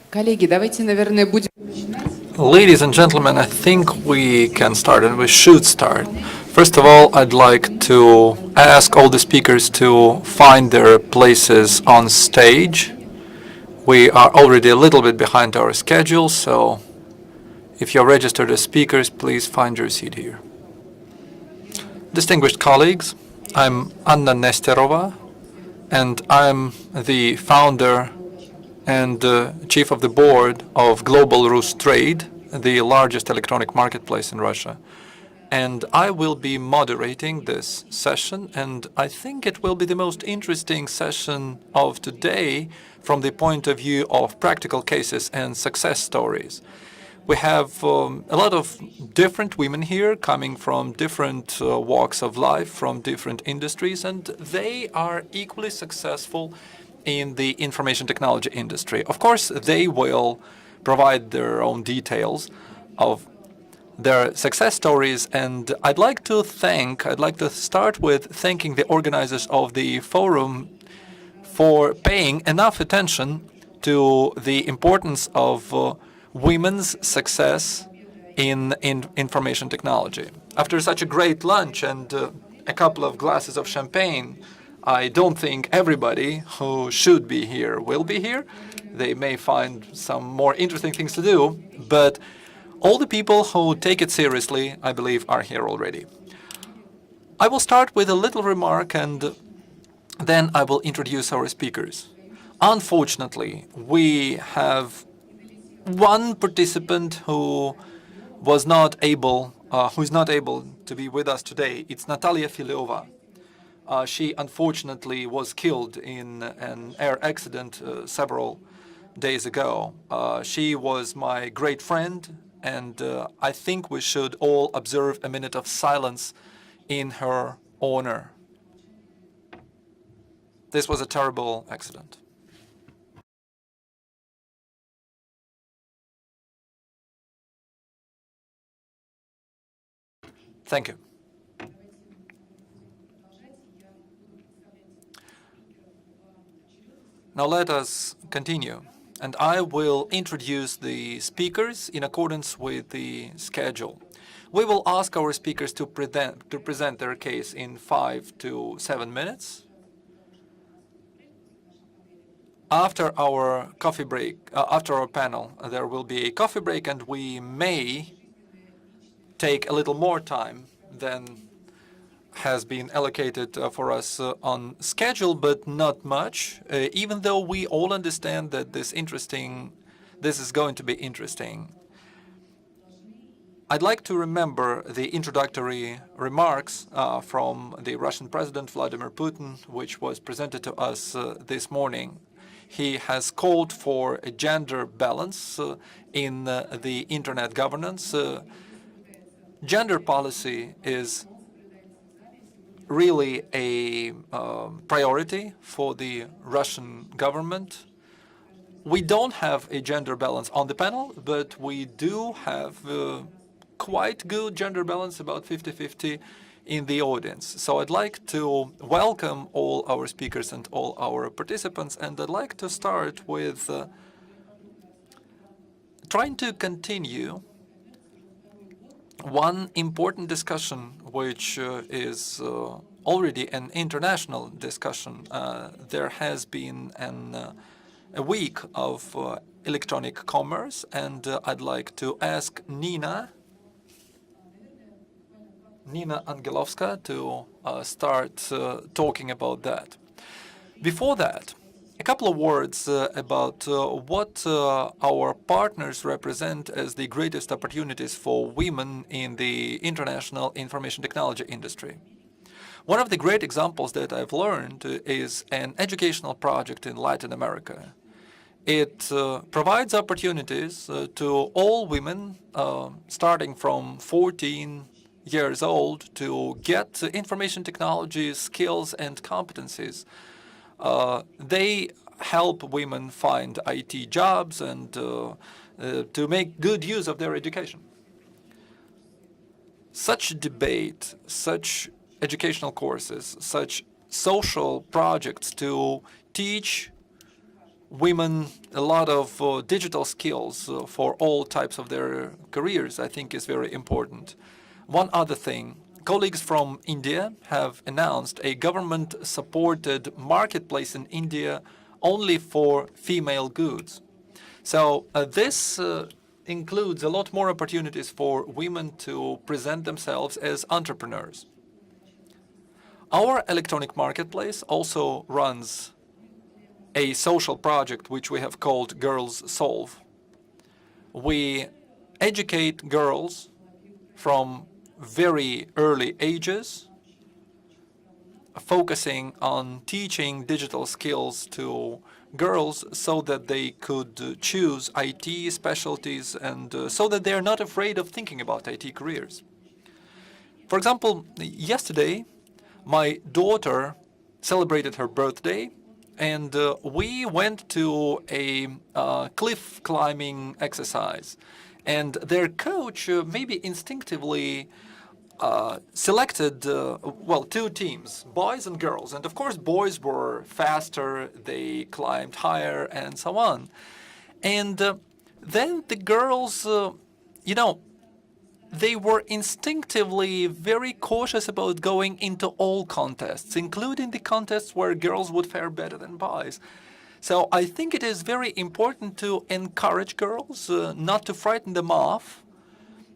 Коллеги, давайте, наверное, будем... Ladies and gentlemen, I think we can start and we should start. First of all, I'd like to ask all the speakers to find their places on stage. We are already a little bit behind our schedule, so if you're registered as speakers, please find your seat here. Distinguished colleagues, I'm Anna Nesterova, and I'm the founder and chief of the board of Global Rus Trade, the largest electronic marketplace in Russia. And I will be moderating this session, and I think it will be the most interesting session of today from the point of view of practical cases and success stories. We have a lot of different women here coming from different walks of life, from different industries, and they are equally successful in the information technology industry. Of course, they will provide their own details of their success stories, and I'd like to start with thanking the organizers of the forum for paying enough attention to the importance of women's success in information technology. After such a great lunch and a couple of glasses of champagne, I don't think everybody who should be here will be here. They may find some more interesting things to do, but all the people who take it seriously, I believe, are here already. I will start with a little remark and then I will introduce our speakers. Unfortunately, we have one participant who is not able to be with us today. It's Natalia Filiova. She unfortunately was killed in an air accident several days ago. She was my great friend, and I think we should all observe a minute of silence in her honor. This was a terrible accident. Thank you. Now let us continue, and I will introduce the speakers in accordance with the schedule. We will ask our speakers to present their case in 5 to 7 minutes. After our coffee break, after our panel, there will be a coffee break, and we may take a little more time than has been allocated for us on schedule, but not much, even though we all understand that this is going to be interesting. I'd like to remember the introductory remarks from the Russian President Vladimir Putin, which was presented to us this morning. He has called for a gender balance in the internet governance. Gender policy is really a priority for the Russian government. We don't have a gender balance on the panel, but we do have quite good gender balance, about 50-50 in the audience. So I'd like to welcome all our speakers and all our participants, and I'd like to start with trying to continue one important discussion, which is already an international discussion. There has been a week of electronic commerce, and I'd like to ask Nina Angelovska to start talking about that. Before that, a couple of words about what our partners represent as the greatest opportunities for women in the international information technology industry. One of the great examples that I've learned is an educational project in Latin America. It provides opportunities to all women starting from 14 years old to get information technology skills and competencies. They help women find IT jobs and to make good use of their education. Such debate, such educational courses, such social projects to teach women a lot of digital skills for all types of their careers, I think is very important. One other thing, colleagues from India have announced a government-supported marketplace in India only for female goods. So this includes a lot more opportunities for women to present themselves as entrepreneurs. Our electronic marketplace also runs a social project which we have called Girls Solve. We educate girls from very early ages, focusing on teaching digital skills to girls so that they could choose IT specialties and so that they are not afraid of thinking about IT careers. For example, yesterday, my daughter celebrated her birthday, and we went to a cliff climbing exercise. And their coach maybe instinctively selected, well, two teams, boys and girls. And of course, boys were faster, they climbed higher, and so on. And then the girls, they were instinctively very cautious about going into all contests, including the contests where girls would fare better than boys. So I think it is very important to encourage girls, not to frighten them off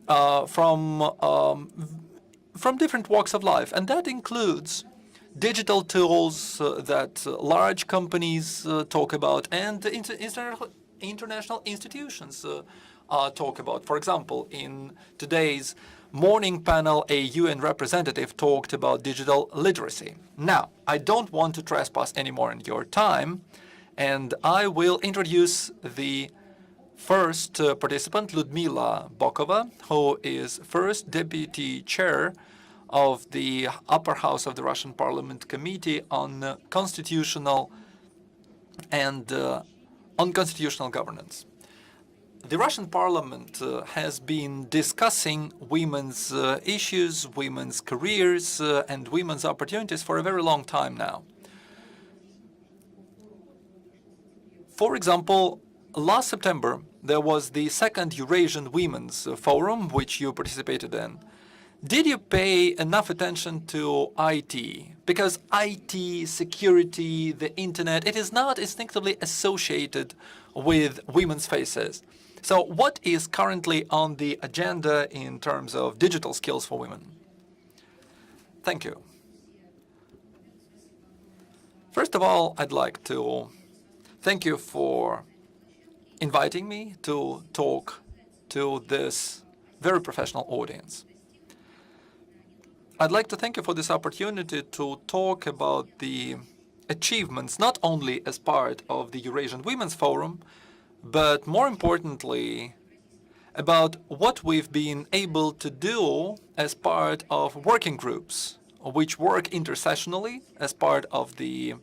from different walks of life. And that includes digital tools that large companies talk about and international institutions talk about. For example, in today's morning panel, a UN representative talked about digital literacy. Now, I don't want to trespass anymore in your time, and I will introduce the first participant, Ludmila Bokova, who is first deputy chair of the upper house of the Russian Parliament Committee on Constitutional and on Constitutional Governance. The Russian Parliament has been discussing women's issues, women's careers, and women's opportunities for a very long time now. For example, last September, there was the second Eurasian Women's Forum, which you participated in. Did you pay enough attention to IT? Because IT, security, the internet, it is not instinctively associated with women's faces. So what is currently on the agenda in terms of digital skills for women? Thank you. First of all, I'd like to thank you for inviting me to talk to this very professional audience. I'd like to thank you for this opportunity to talk about the achievements, not only as part of the Eurasian Women's Forum, but more importantly, about what we've been able to do as part of working groups, which work intersessionally as part of the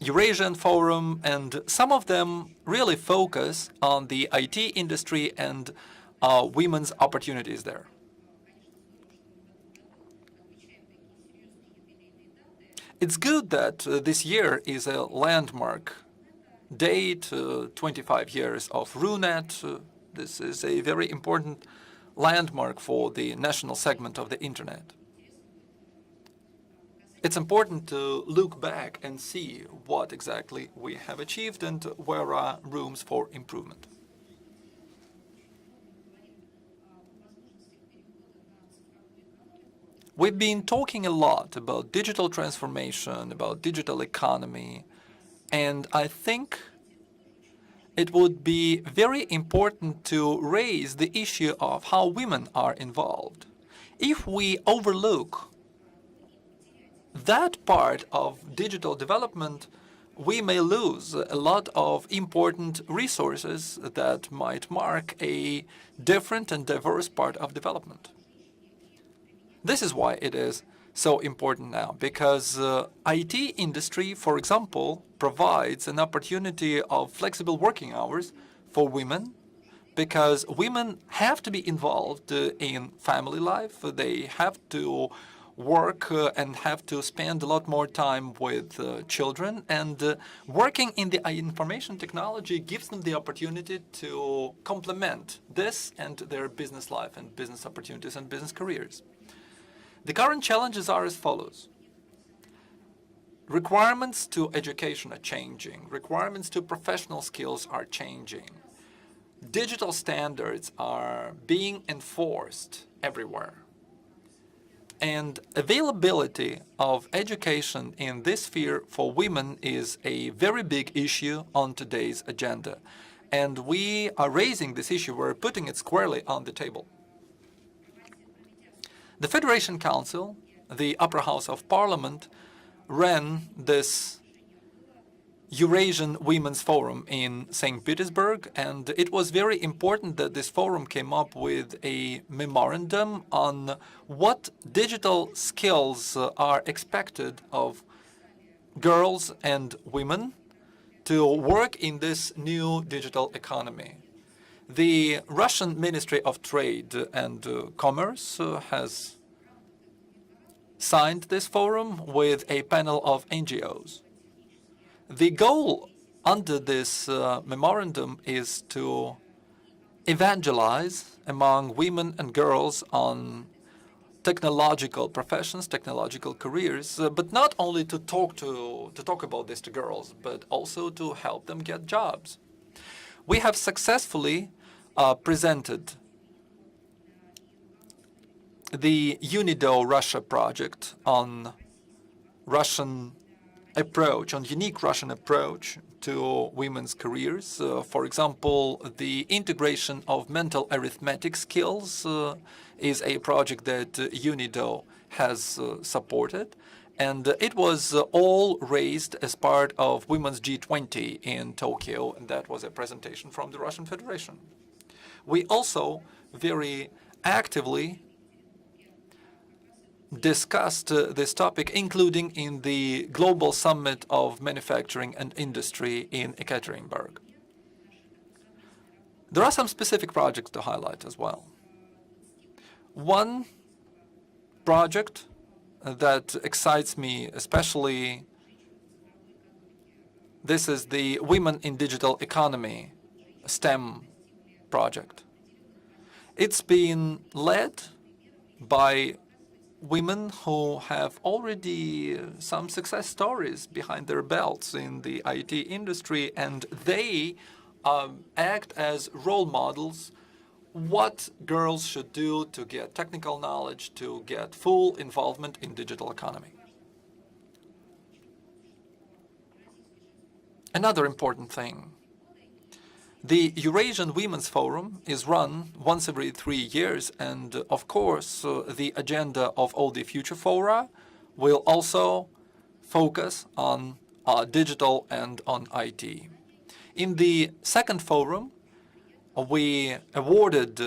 Eurasian Forum, and some of them really focus on the IT industry and women's opportunities there. It's good that this year is a landmark date, 25 years of RUNET. This is a very important landmark for the national segment of the Internet. It's important to look back and see what exactly we have achieved and where are rooms for improvement. We've been talking a lot about digital transformation, about digital economy, and I think it would be very important to raise the issue of how women are involved. If we overlook that part of digital development, we may lose a lot of important resources that might mark a different and diverse part of development. This is why it is so important now, because IT industry, for example, provides an opportunity of flexible working hours for women, because women have to be involved in family life. They have to work and have to spend a lot more time with children, and working in the information technology gives them the opportunity to complement this and their business life and business opportunities and business careers. The current challenges are as follows. Requirements to education are changing. Requirements to professional skills are changing. Digital standards are being enforced everywhere. And availability of education in this sphere for women is a very big issue on today's agenda. And we are raising this issue, we're putting it squarely on the table. The Federation Council, the upper house of Parliament, ran this Eurasian Women's Forum in St. Petersburg, and it was very important that this forum came up with a memorandum on what digital skills are expected of girls and women to work in this new digital economy. The Russian Ministry of Trade and Commerce has signed this forum with a panel of NGOs. The goal under this memorandum is to evangelize among women and girls on technological professions, technological careers, but not only to talk about this to girls, but also to help them get jobs. We have successfully presented the UNIDO Russia project on Russian approach, on unique Russian approach to women's careers. For example, the integration of mental arithmetic skills is a project that UNIDO has supported, and it was all raised as part of Women's G20 in Tokyo, and that was a presentation from the Russian Federation. We also very actively discussed this topic, including in the Global Summit of Manufacturing and Industry in Ekaterinburg. There are some specific projects to highlight as well. One project that excites me especially, this is the Women in Digital Economy STEM project. It's been led by women who have already some success stories behind their belts in the IT industry, and they act as role models what girls should do to get technical knowledge, to get full involvement in digital economy. Another important thing. The Eurasian Women's Forum is run once every 3 years, and of course the agenda of all the future fora will also focus on digital and on IT. In the second forum, we awarded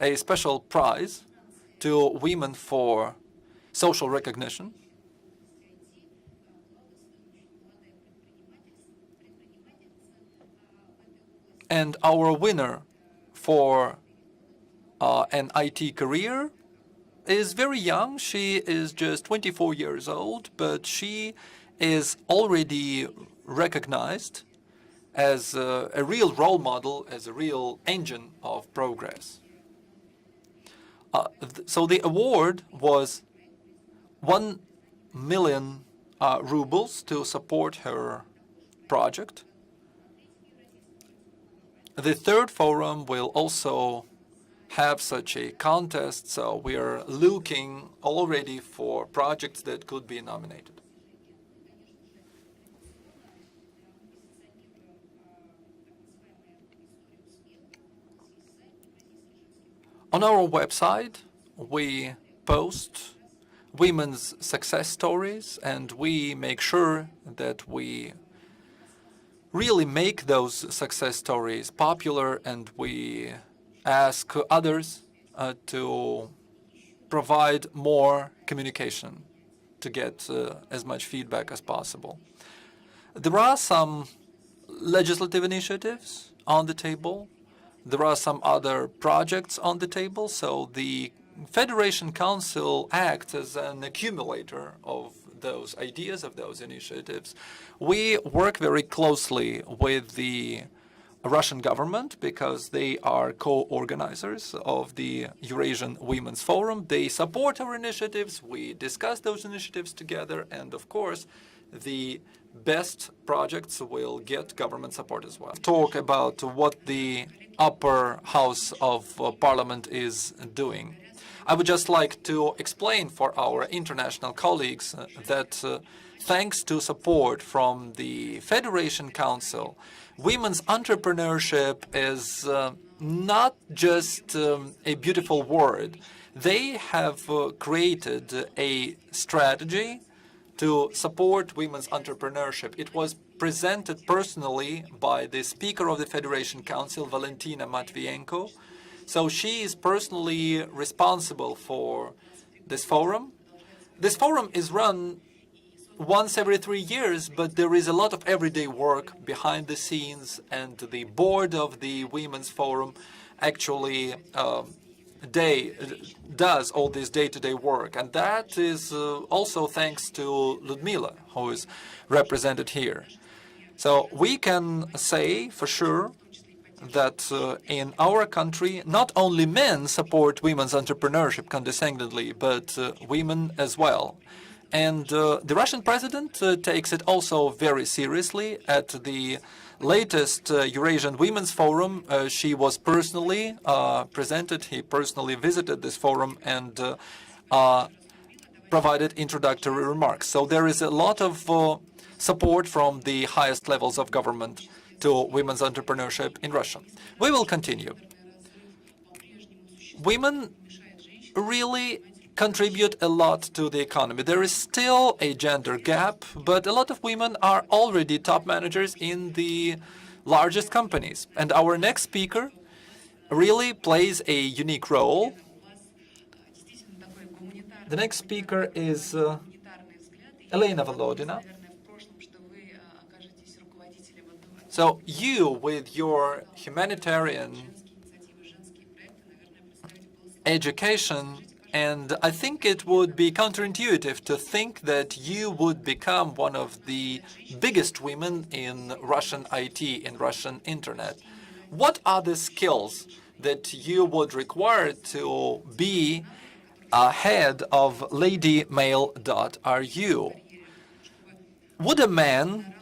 a special prize to women for social recognition. And our winner for an IT career is very young. She is just 24 years old, but she is already recognized as a real role model, as a real engine of progress. So the award was 1 million rubles to support her project. The third forum will also have such a contest, so we are looking already for projects that could be nominated. On our website, we post women's success stories, and we make sure that we really make those success stories popular, and we ask others to provide more communication to get as much feedback as possible. There are some legislative initiatives on the table. There are some other projects on the table, so the Federation Council acts as an accumulator of those ideas, of those initiatives. We work very closely with the Russian government because they are co-organizers of the Eurasian Women's Forum. They support our initiatives. We discuss those initiatives together. And of course, the best projects will get government support as well. Talk about what the upper house of parliament is doing. I would just like to explain for our international colleagues that thanks to support from the Federation Council, women's entrepreneurship is not just a beautiful word. They have created a strategy to support women's entrepreneurship. It was presented personally by the Speaker of the Federation Council, Valentina Matvienko. So she is personally responsible for this forum. This forum is run once every 3 years, but there is a lot of everyday work behind the scenes, and the board of the Women's Forum actually does all this day-to-day work. And that is also thanks to Ludmila, who is represented here. So we can say for sure that in our country, not only men support women's entrepreneurship condescendingly, but women as well. And the Russian president takes it also very seriously. At the latest Eurasian Women's Forum, she was personally presented. He personally visited this forum and provided introductory remarks. So there is a lot of support from the highest levels of government to women's entrepreneurship in Russia. We will continue. Women really contribute a lot to the economy. There is still a gender gap, but a lot of women are already top managers in the largest companies. And our next speaker really plays a unique role. The next speaker is Elena Volodina. So you, with your humanitarian education, and I think it would be counterintuitive to think that you would become one of the biggest women in Russian IT, in Russian internet. What are the skills that you would require to be head of ladymail.ru? Would a man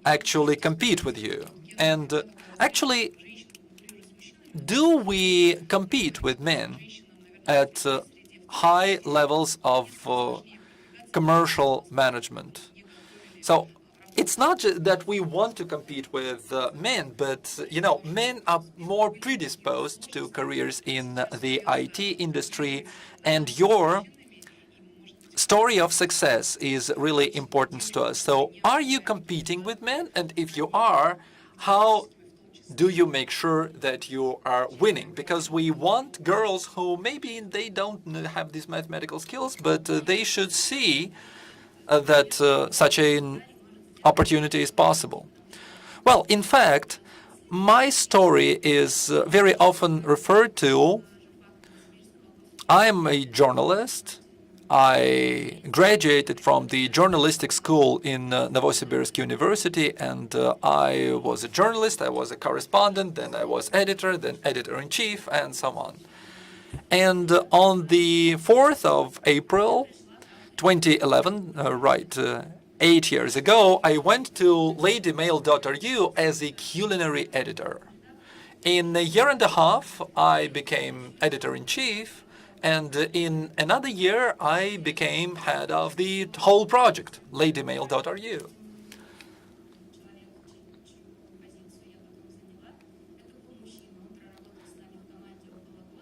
actually compete with you? And actually, do we compete with men at high levels of commercial management? So it's not just that we want to compete with men, but men are more predisposed to careers in the IT industry, and your story of success is really important to us. So are you competing with men? And if you are, how do you make sure that you are winning? Because we want girls who maybe they don't have these mathematical skills, but they should see that such an opportunity is possible. Well, in fact, my story is very often referred to. I am a journalist. I graduated from the journalistic school in Novosibirsk University, and I was a journalist, I was a correspondent, then I was editor, then editor-in-chief, and so on. And on the 4th of April, 2011, 8 years ago, I went to ladymail.ru as a culinary editor. In a year and a half, I became editor-in-chief, and in another year, I became head of the whole project, ladymail.ru.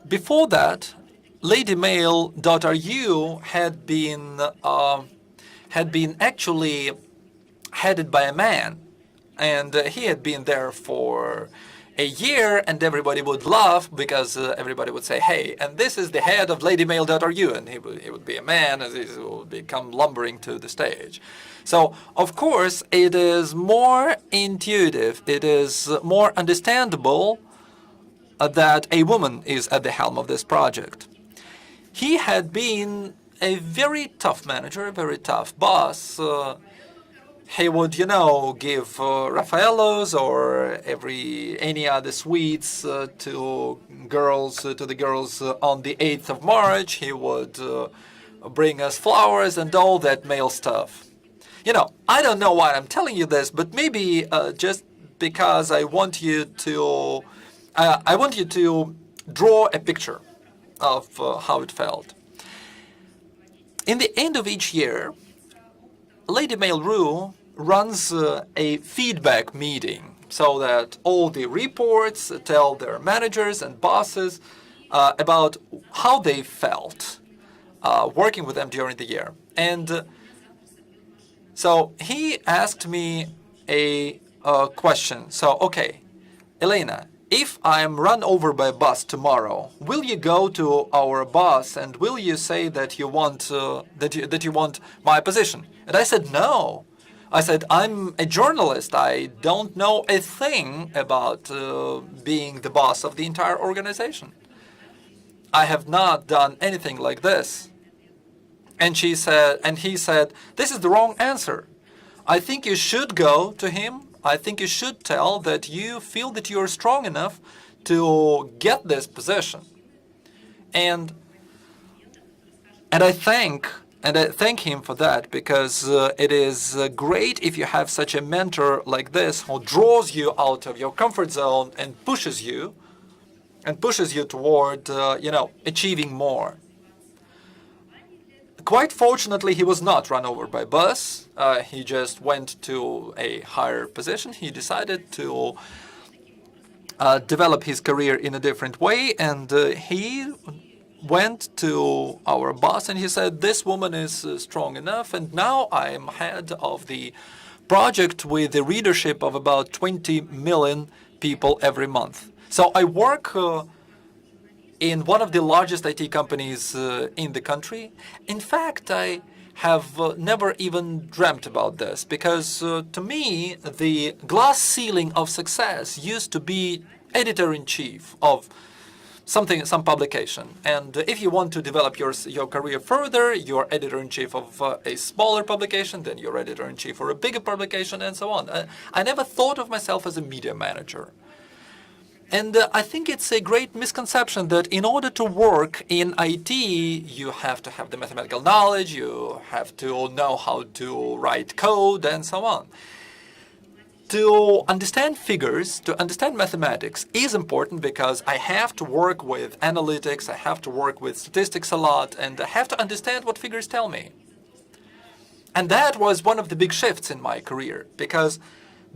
Before that, ladymail.ru had been actually headed by a man, and he had been there for a year, and everybody would laugh because everybody would say, hey, and this is the head of ladymail.ru, and he would be a man, and he would come lumbering to the stage. So, of course, it is more intuitive, it is more understandable that a woman is at the helm of this project. he had been a very tough manager, a very tough boss. He would, give Raffaellos or any other sweets to the girls on the 8th of March. He would bring us flowers and all that male stuff. I don't know why I'm telling you this, but maybe just because I want you to draw a picture of how it felt. In the end of each year, Lady Mail.ru runs a feedback meeting so that all the reports tell their managers and bosses about how they felt working with them during the year. And so he asked me a question. So, okay, Elena, if I'm run over by a bus tomorrow, will you go to our boss and will you say that you want that you want my position? And I said no. I said I'm a journalist. I don't know a thing about being the boss of the entire organization. I have not done anything like this. And he said, this is the wrong answer. I think you should go to him. I think you should tell that you feel that you're strong enough to get this position. And I thank him for that, because it is great if you have such a mentor like this who draws you out of your comfort zone and pushes you toward achieving more. Quite fortunately, he was not run over by a bus. He just went to a higher position. He decided to develop his career in a different way, and he went to our boss and he said, this woman is strong enough, and now I am head of the project with the readership of about 20 million people every month. So I work in one of the largest IT companies in the country. In fact, I have never even dreamt about this, because to me, the glass ceiling of success used to be editor-in-chief of some publication. And if you want to develop your career further, you're editor-in-chief of a smaller publication, then you're editor-in-chief for a bigger publication, and so on. I never thought of myself as a media manager. And I think it's a great misconception that in order to work in IT, you have to have the mathematical knowledge, you have to know how to write code, and so on. To understand figures, to understand mathematics is important, because I have to work with analytics, I have to work with statistics a lot, and I have to understand what figures tell me. And that was one of the big shifts in my career, because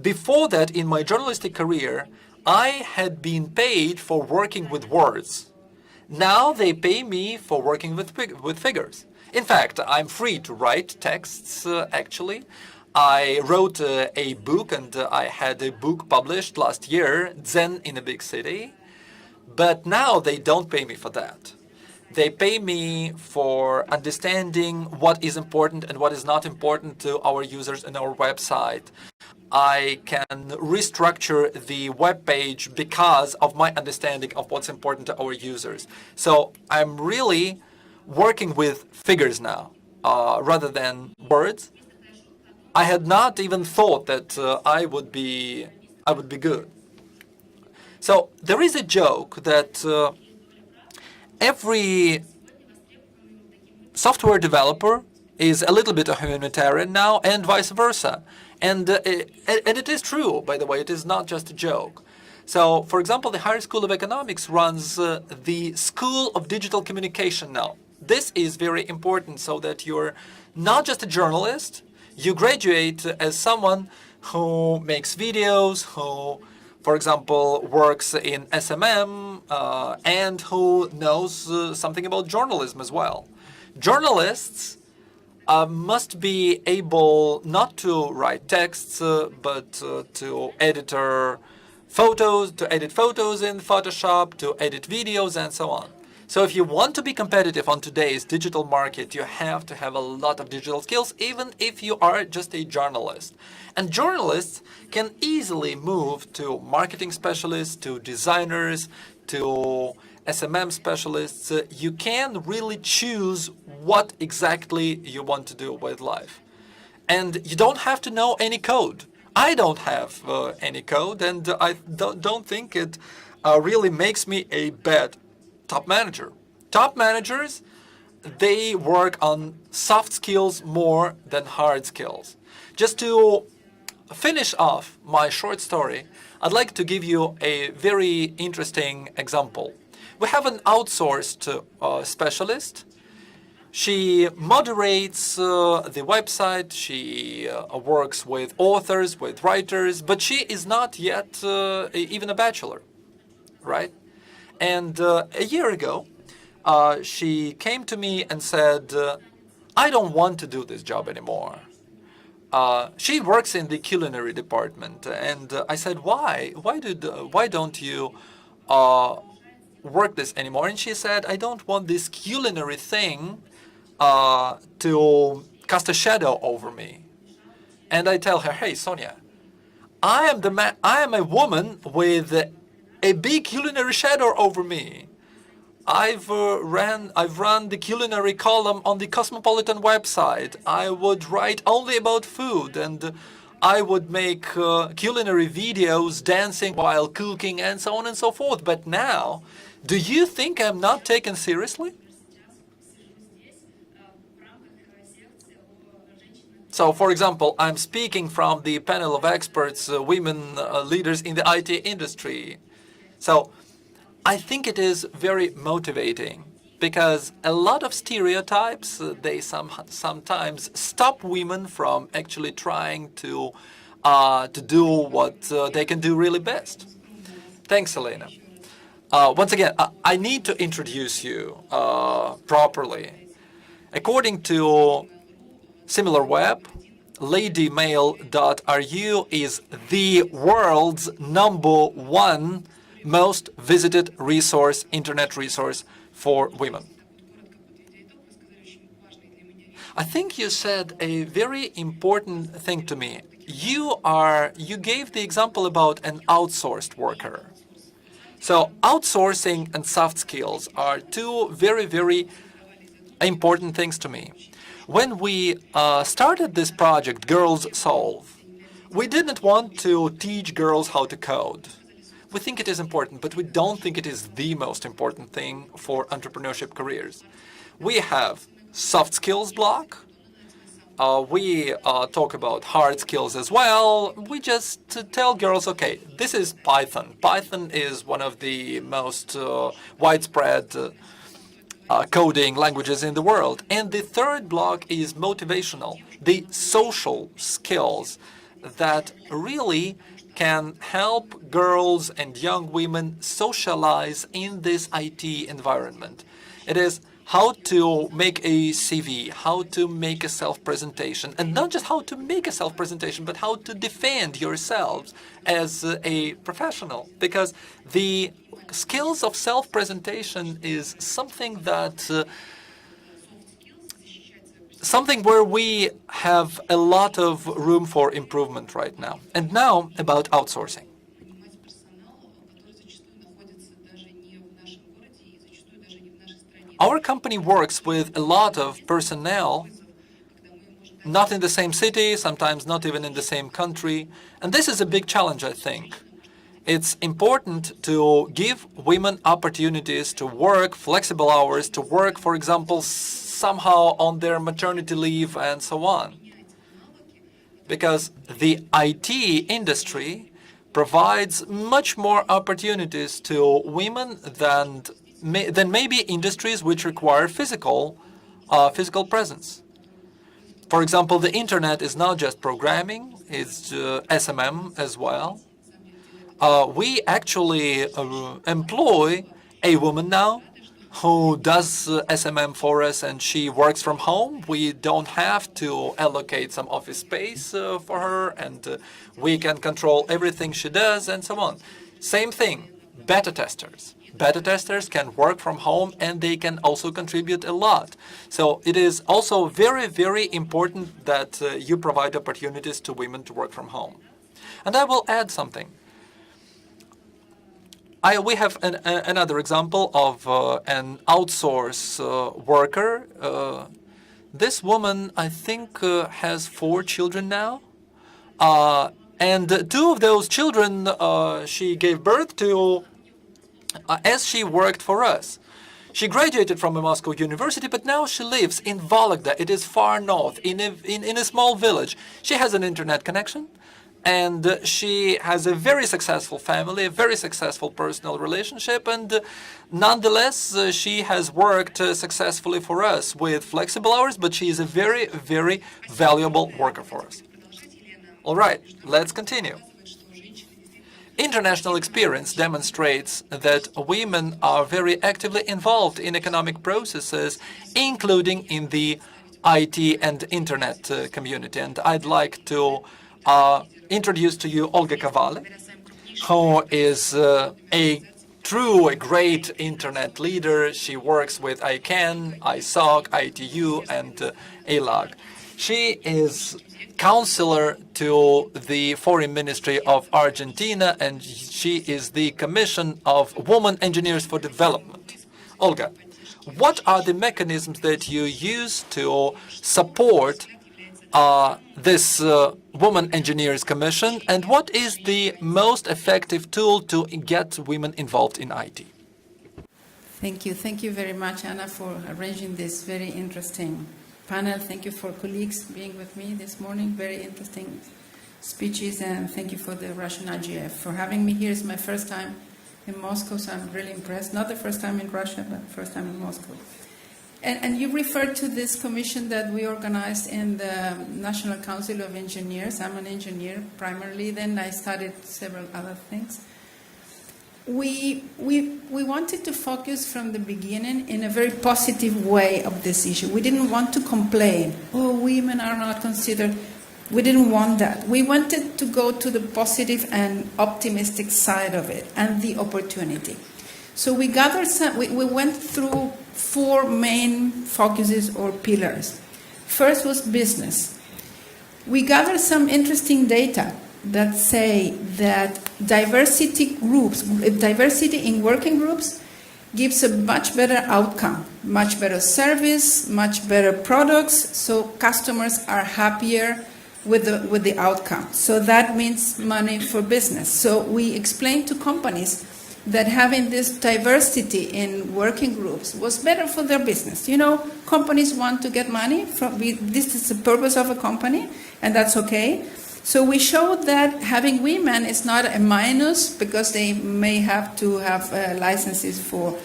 before that, in my journalistic career, I had been paid for working with words. Now they pay me for working with figures. In fact, I'm free to write texts, actually. I wrote a book, and I had a book published last year, Zen in a Big City. But now they don't pay me for that. They pay me for understanding what is important and what is not important to our users and our website. I can restructure the web page because of my understanding of what's important to our users. So I'm really working with figures now, rather than words. I had not even thought that I would be good. So there is a joke that every software developer is a little bit a humanitarian now, and vice versa. And it is true, by the way. It is not just a joke. So, for example, the Higher School of Economics runs the School of Digital Communication now. This is very important, so that you're not just a journalist. You graduate as someone who makes videos, who, for example, works in SMM, and who knows something about journalism as well. Journalists must be able not to write texts, but to edit photos in Photoshop, to edit videos, and so on. So if you want to be competitive on today's digital market, you have to have a lot of digital skills, even if you are just a journalist. And journalists can easily move to marketing specialists, to designers, to SMM specialists, you can really choose what exactly you want to do with life. And you don't have to know any code. I don't have any code, and I don't think it really makes me a bad top manager. Top managers, they work on soft skills more than hard skills. Just to finish off my short story, I'd like to give you a very interesting example. We have an outsourced specialist. She moderates the website, she works with authors, with writers, but she is not yet even a bachelor, right? And a year ago, she came to me and said, I don't want to do this job anymore. She works in the culinary department, and I said, why? Why don't you work this anymore? And she said, I don't want this culinary thing to cast a shadow over me. And I tell her, hey, Sonia, I am a woman with a big culinary shadow over me. I've run the culinary column on the Cosmopolitan website. I would write only about food, and I would make culinary videos, dancing while cooking, and so on and so forth. But now, do you think I'm not taken seriously? So, for example, I'm speaking from the panel of experts, women leaders in the IT industry. So, I think it is very motivating because a lot of stereotypes, they sometimes stop women from actually trying to do what they can do really best. Thanks, Elena. Once again, I need to introduce you properly. According to SimilarWeb, ladymail.ru is the world's #1 most visited internet resource for women. I think you said a very important thing to me. You gave the example about an outsourced worker. So outsourcing and soft skills are two very, very important things to me. When we started this project, Girls Solve, we didn't want to teach girls how to code. We think it is important, but we don't think it is the most important thing for entrepreneurship careers. We have soft skills block. We talk about hard skills as well. We just tell girls, okay, this is Python. Python is one of the most widespread coding languages in the world. And the third block is motivational, the social skills that really can help girls and young women socialize in this IT environment. It is how to make a CV, how to make a self-presentation, and not just how to make a self-presentation, but how to defend yourselves as a professional. Because the skills of self-presentation is something that something where we have a lot of room for improvement right now. And now about outsourcing. Our company works with a lot of personnel, not in the same city, sometimes not even in the same country. And this is a big challenge, I think. It's important to give women opportunities to work flexible hours, to work, for example, somehow on their maternity leave and so on. Because the IT industry provides much more opportunities to women than maybe industries which require physical presence. For example, the internet is not just programming, it's SMM as well. We actually employ a woman now who does SMM for us, and she works from home. We don't have to allocate some office space for her, and we can control everything she does and so on. Same thing, beta testers. Beta testers can work from home, and they can also contribute a lot. So it is also very, very important that you provide opportunities to women to work from home. And I will add something. We have another example of an outsource worker. This woman, I think, has 4 children now. And 2 of those children she gave birth to as she worked for us. She graduated from a Moscow university, but now she lives in Vologda. It is far north, in a small village. She has an internet connection, and she has a very successful family, a very successful personal relationship, and nonetheless, she has worked successfully for us with flexible hours, but she is a very, very valuable worker for us. All right, let's continue. International experience demonstrates that women are very actively involved in economic processes, including in the IT and internet community. And I'd like to introduce to you Olga Kovale, who is a great internet leader. She works with ICANN, ISOC, ITU, and ALAG. She is counselor to the Foreign Ministry of Argentina, and she is the Commission of Women Engineers for Development. Olga, what are the mechanisms that you use to support this Women Engineers Commission, and what is the most effective tool to get women involved in IT? Thank you. Thank you very much, Anna, for arranging this very interesting panel. Thank you for colleagues being with me this morning. Very interesting speeches, and thank you for the Russian RIGF for having me here. It's my first time in Moscow, so I'm really impressed. Not the first time in Russia, but first time in Moscow. And you referred to this commission that we organized in the National Council of Engineers. I'm an engineer primarily, then I studied several other things. We wanted to focus from the beginning in a very positive way of this issue. We didn't want to complain, oh, women are not considered. We didn't want that. We wanted to go to the positive and optimistic side of it and the opportunity. So we gathered we went through 4 main focuses or pillars. First was business. We gathered some interesting data that say that diversity in working groups gives a much better outcome, much better service, much better products, so customers are happier with the outcome. So that means money for business. So we explained to companies that having this diversity in working groups was better for their business. You know, companies want to get money. This is the purpose of a company, and that's okay. So we showed that having women is not a minus because they may have to have licenses for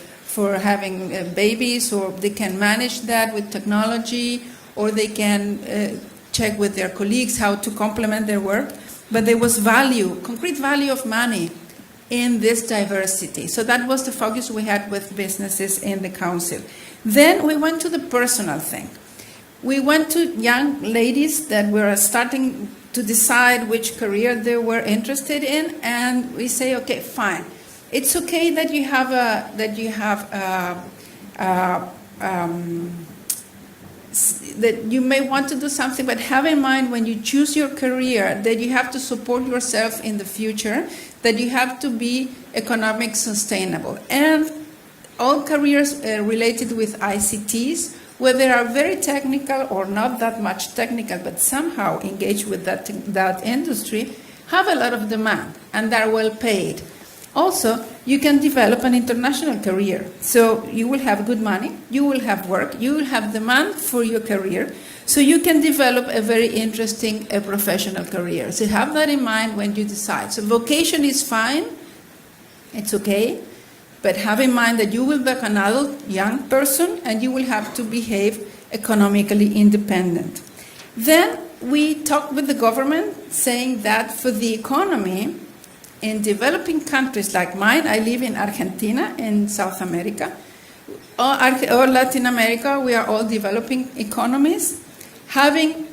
having babies, or they can manage that with technology, or they can check with their colleagues how to complement their work. But there was value, concrete value of money in this diversity. So that was the focus we had with businesses in the council. Then we went to the personal thing. We went to young ladies that were starting to decide which career they were interested in, and we say, okay, fine. It's okay that you have that you may want to do something, but have in mind when you choose your career that you have to support yourself in the future, that you have to be economic sustainable. And all careers related with ICTs, whether they are very technical or not that much technical, but somehow engaged with that industry, have a lot of demand and are well paid. Also, you can develop an international career. So you will have good money, you will have work, you will have demand for your career, so you can develop a very interesting professional career. So have that in mind when you decide. So vocation is fine, it's okay, but have in mind that you will be an adult young person and you will have to behave economically independent. Then we talked with the government saying that for the economy, in developing countries like mine, I live in Argentina, in South America, or Latin America, we are all developing economies. Having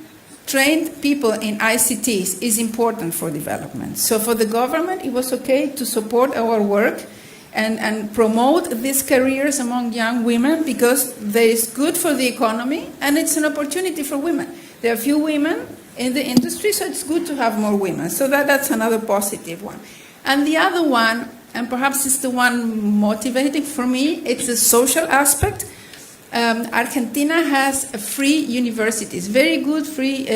trained people in ICTs is important for development. So for the government, it was okay to support our work and promote these careers among young women because that is good for the economy and it's an opportunity for women. There are few women in the industry, so it's good to have more women. So that's another positive one. And the other one and perhaps it's the one motivating for me, it's the social aspect. Argentina has free universities, very good free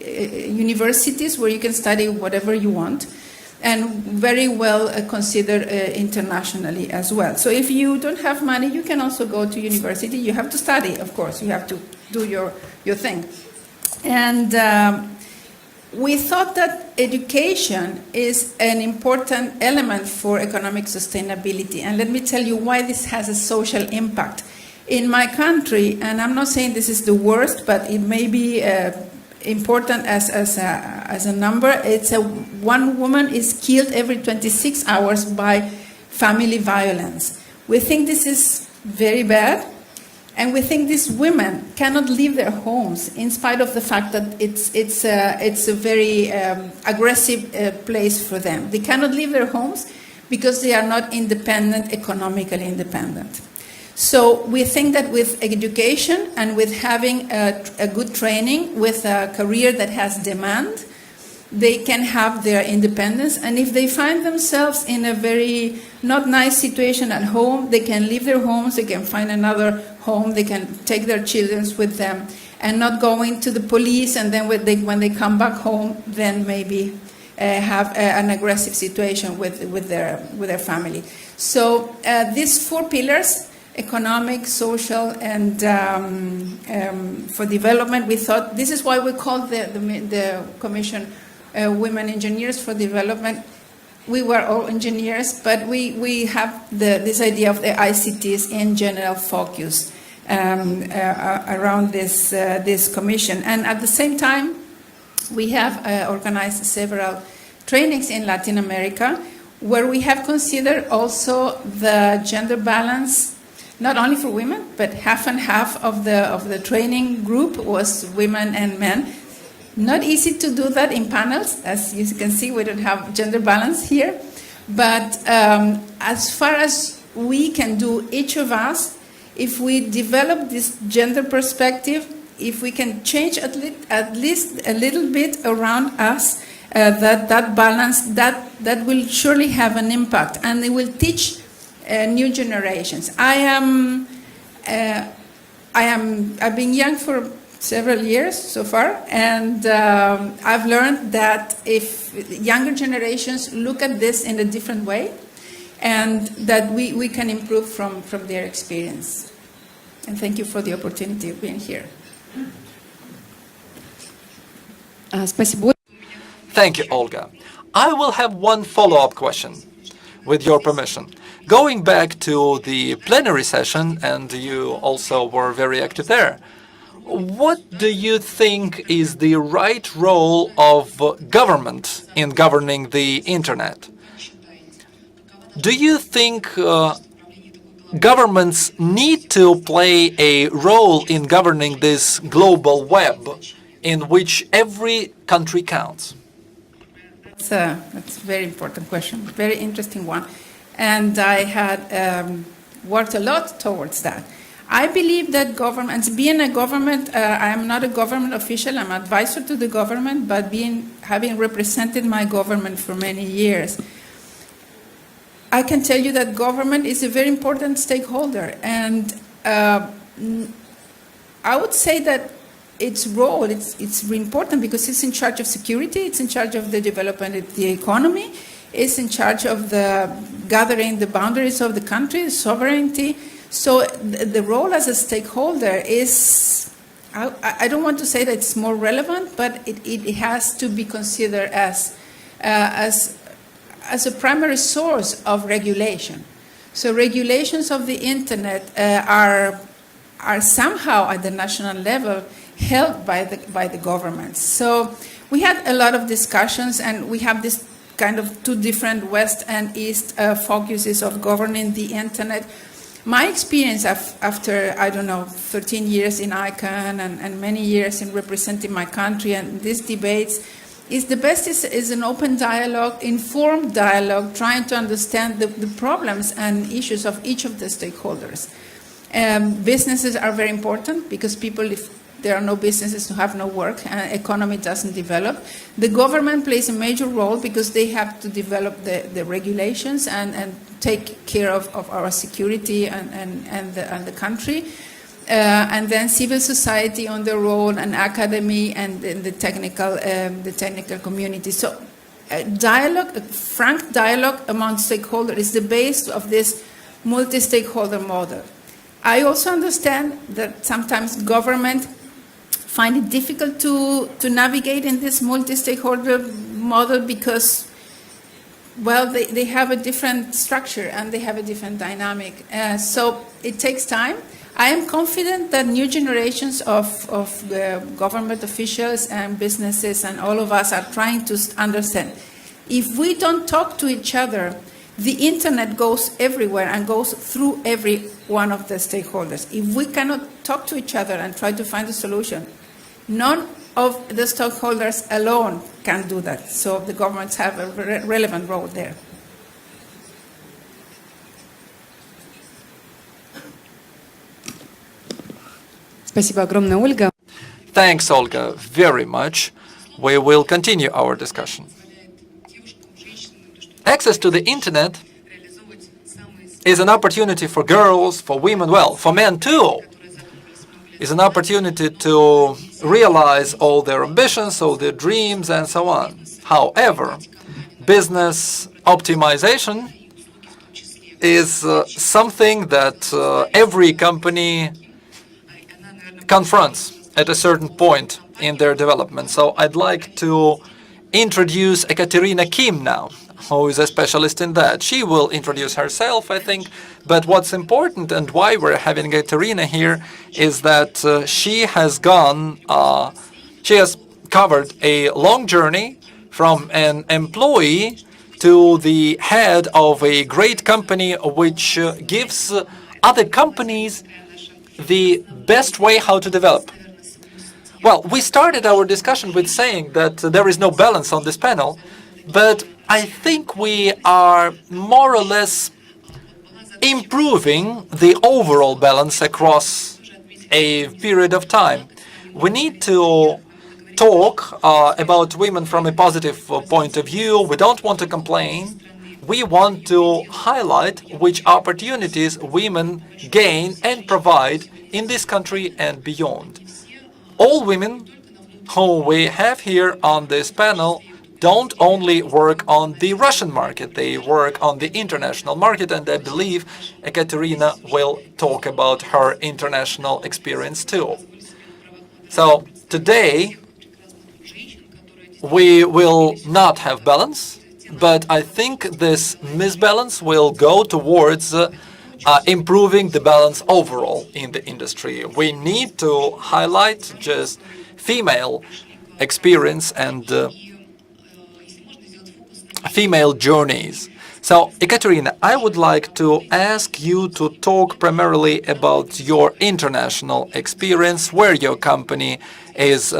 universities where you can study whatever you want, and very well considered internationally as well. So if you don't have money, you can also go to university. You have to study, of course. You have to do your thing. And we thought that education is an important element for economic sustainability. And let me tell you why this has a social impact. In my country, and I'm not saying this is the worst, but it may be important as a number, it's one woman is killed every 26 hours by family violence. We think this is very bad, and we think these women cannot leave their homes in spite of the fact that it's a very aggressive place for them. They cannot leave their homes because they are not independent, economically independent. So we think that with education and with having a good training, with a career that has demand, they can have their independence. And if they find themselves in a very not nice situation at home, they can leave their homes, they can find another home, they can take their children with them, and not going to the police, and then when they come back home, then maybe have an aggressive situation with their family. So these 4 pillars, economic, social, and for development, we thought this is why we called the Commission Women Engineers for Development. We were all engineers, but we have this idea of the ICTs in general focus around this commission. And at the same time, we have organized several trainings in Latin America where we have considered also the gender balance, not only for women, but half and half of the training group was women and men. Not easy to do that in panels. As you can see, we don't have gender balance here. But as far as we can do, each of us, if we develop this gender perspective, if we can change at least a little bit around us, that balance, that will surely have an impact, and it will teach new generations. I've been young for several years so far, and I've learned that if younger generations look at this in a different way, and that we can improve from their experience. And thank you for the opportunity of being here. Спасибо. Thank you, Olga. I will have one follow-up question, with your permission. Going back to the plenary session, and you also were very active there, what do you think is the right role of government in governing the Internet? Do you think governments need to play a role in governing this global web in which every country counts? That's a very important question, very interesting one. And I had worked a lot towards that. I believe that governments, being a government, I am not a government official, I'm an advisor to the government, but having represented my government for many years, I can tell you that government is a very important stakeholder. And I would say that its role, it's important because it's in charge of security, it's in charge of the development of the economy, it's in charge of the gathering the boundaries of the country, sovereignty. So the role as a stakeholder is, I don't want to say that it's more relevant, but it has to be considered as a primary source of regulation. So regulations of the Internet are somehow at the national level held by the government. So we had a lot of discussions, and we have this kind of 2 different West and East focuses of governing the Internet. My experience after, 13 years in ICANN and many years in representing my country and these debates, is the best is an open dialogue, informed dialogue, trying to understand the problems and issues of each of the stakeholders. Businesses are very important because people, if there are no businesses who have no work, and economy doesn't develop. The government plays a major role because they have to develop the regulations and take care of our security and the country. And then civil society on their own, and academy, and the technical community. So dialogue, frank dialogue among stakeholders is the base of this multi-stakeholder model. I also understand that sometimes government find it difficult to navigate in this multi-stakeholder model because, well, they have a different structure and they have a different dynamic. So it takes time. I am confident that new generations of government officials and businesses and all of us are trying to understand. If we don't talk to each other, the internet goes everywhere and goes through every one of the stakeholders. If we cannot talk to each other and try to find a solution, none of the stakeholders alone can do that. So the governments have a relevant role there. Спасибо огромное, Ольга. Thanks, Olga, very much. We will continue our discussion. Access to the internet is an opportunity for girls, for women, well, for men too. It's an opportunity to realize all their ambitions, all their dreams, and so on. However, business optimization is something that every company confronts at a certain point in their development. So I'd like to introduce Ekaterina Kim now, who is a specialist in that. She will introduce herself, I think, but what's important and why we're having Ekaterina here is that she has covered a long journey from an employee to the head of a great company which gives other companies the best way how to develop. Well, we started our discussion with saying that there is no balance on this panel, but I think we are more or less improving the overall balance across a period of time. We need to talk about women from a positive point of view. We don't want to complain. We want to highlight which opportunities women gain and provide in this country and beyond. All women who we have here on this panel don't only work on the Russian market, they work on the international market, and I believe Ekaterina will talk about her international experience too. So today we will not have balance, but I think this misbalance will go towards improving the balance overall in the industry. We need to highlight just female experience and female journeys. So, Ekaterina, I would like to ask you to talk primarily about your international experience, where your company is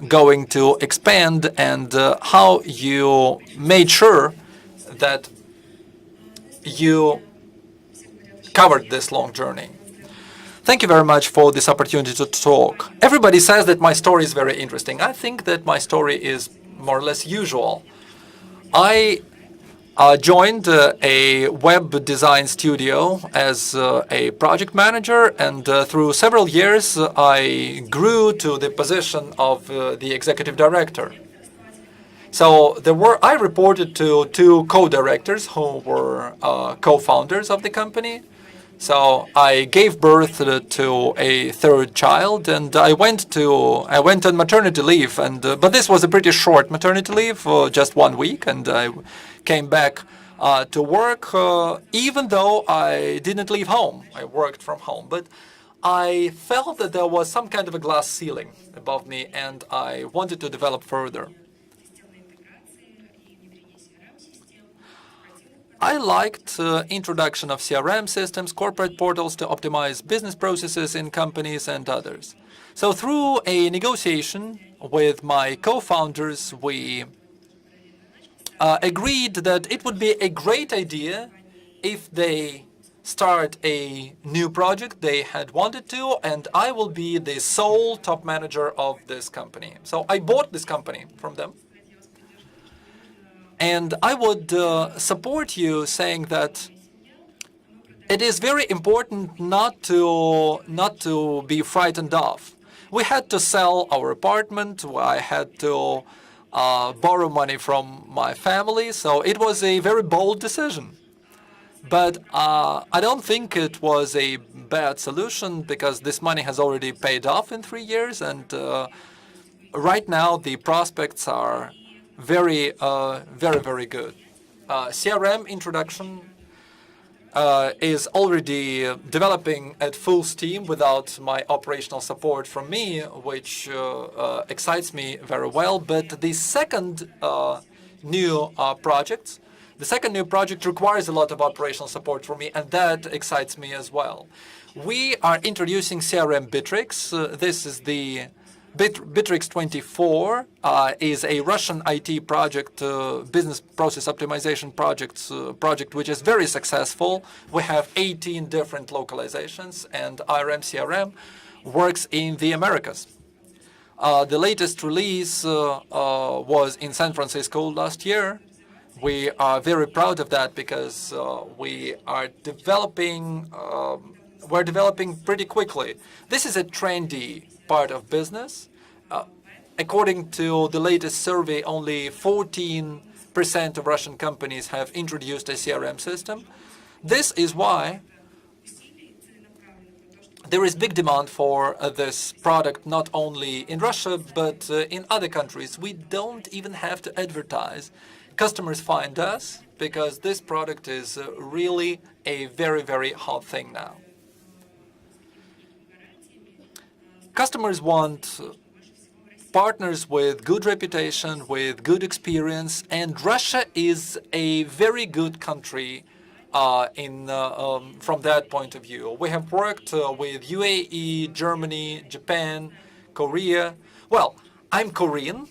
going to expand, and how you made sure that you covered this long journey. Thank you very much for this opportunity to talk. Everybody says that my story is very interesting. I think that my story is more or less usual. I joined a web design studio as a project manager, and through several years I grew to the position of the executive director. So I reported to two co-directors who were co-founders of the company. So I gave birth to a third child, and I went on maternity leave, but this was a pretty short maternity leave, just 1 week, and I came back to work, even though I didn't leave home. I worked from home, but I felt that there was some kind of a glass ceiling above me, and I wanted to develop further. I liked introduction of CRM systems, corporate portals to optimize business processes in companies and others. So through a negotiation with my co-founders, we agreed that it would be a great idea if they start a new project they had wanted to, and I will be the sole top manager of this company. So I bought this company from them. And I would support you saying that it is very important not to be frightened off. We had to sell our apartment. I had to borrow money from my family. So it was a very bold decision. But I don't think it was a bad solution because this money has already paid off in 3 years. And right now, the prospects are very, very good. CRM introduction is already developing at full steam without my operational support from me, which excites me very well. But the second new project requires a lot of operational support from me, and that excites me as well. We are introducing CRM Bittrex. This is the Bittrex 24 is a Russian IT project, business process optimization project, which is very successful. We have 18 different localizations, and IRM CRM works in the Americas. The latest release was in San Francisco last year. We are very proud of that because we are developing. We're developing pretty quickly. This is a trendy part of business. According to the latest survey, only 14% of Russian companies have introduced a CRM system. This is why there is big demand for this product, not only in Russia, but in other countries. We don't even have to advertise. Customers find us because this product is really a very, very hot thing now. Customers want partners with good reputation, with good experience, and Russia is a very good country from that point of view. We have worked with UAE, Germany, Japan, Korea. Well, I'm Korean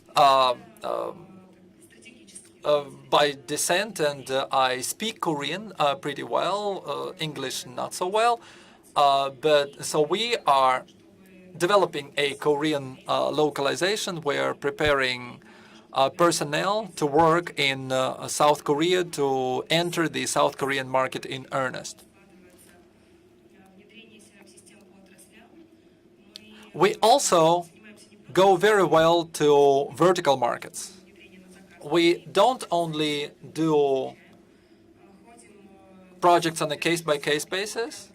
by descent, and I speak Korean pretty well, English not so well. But so we are developing a Korean localization. We're preparing personnel to work in South Korea to enter the South Korean market in earnest. We also go very well to vertical markets. We don't only do projects on a case-by-case basis,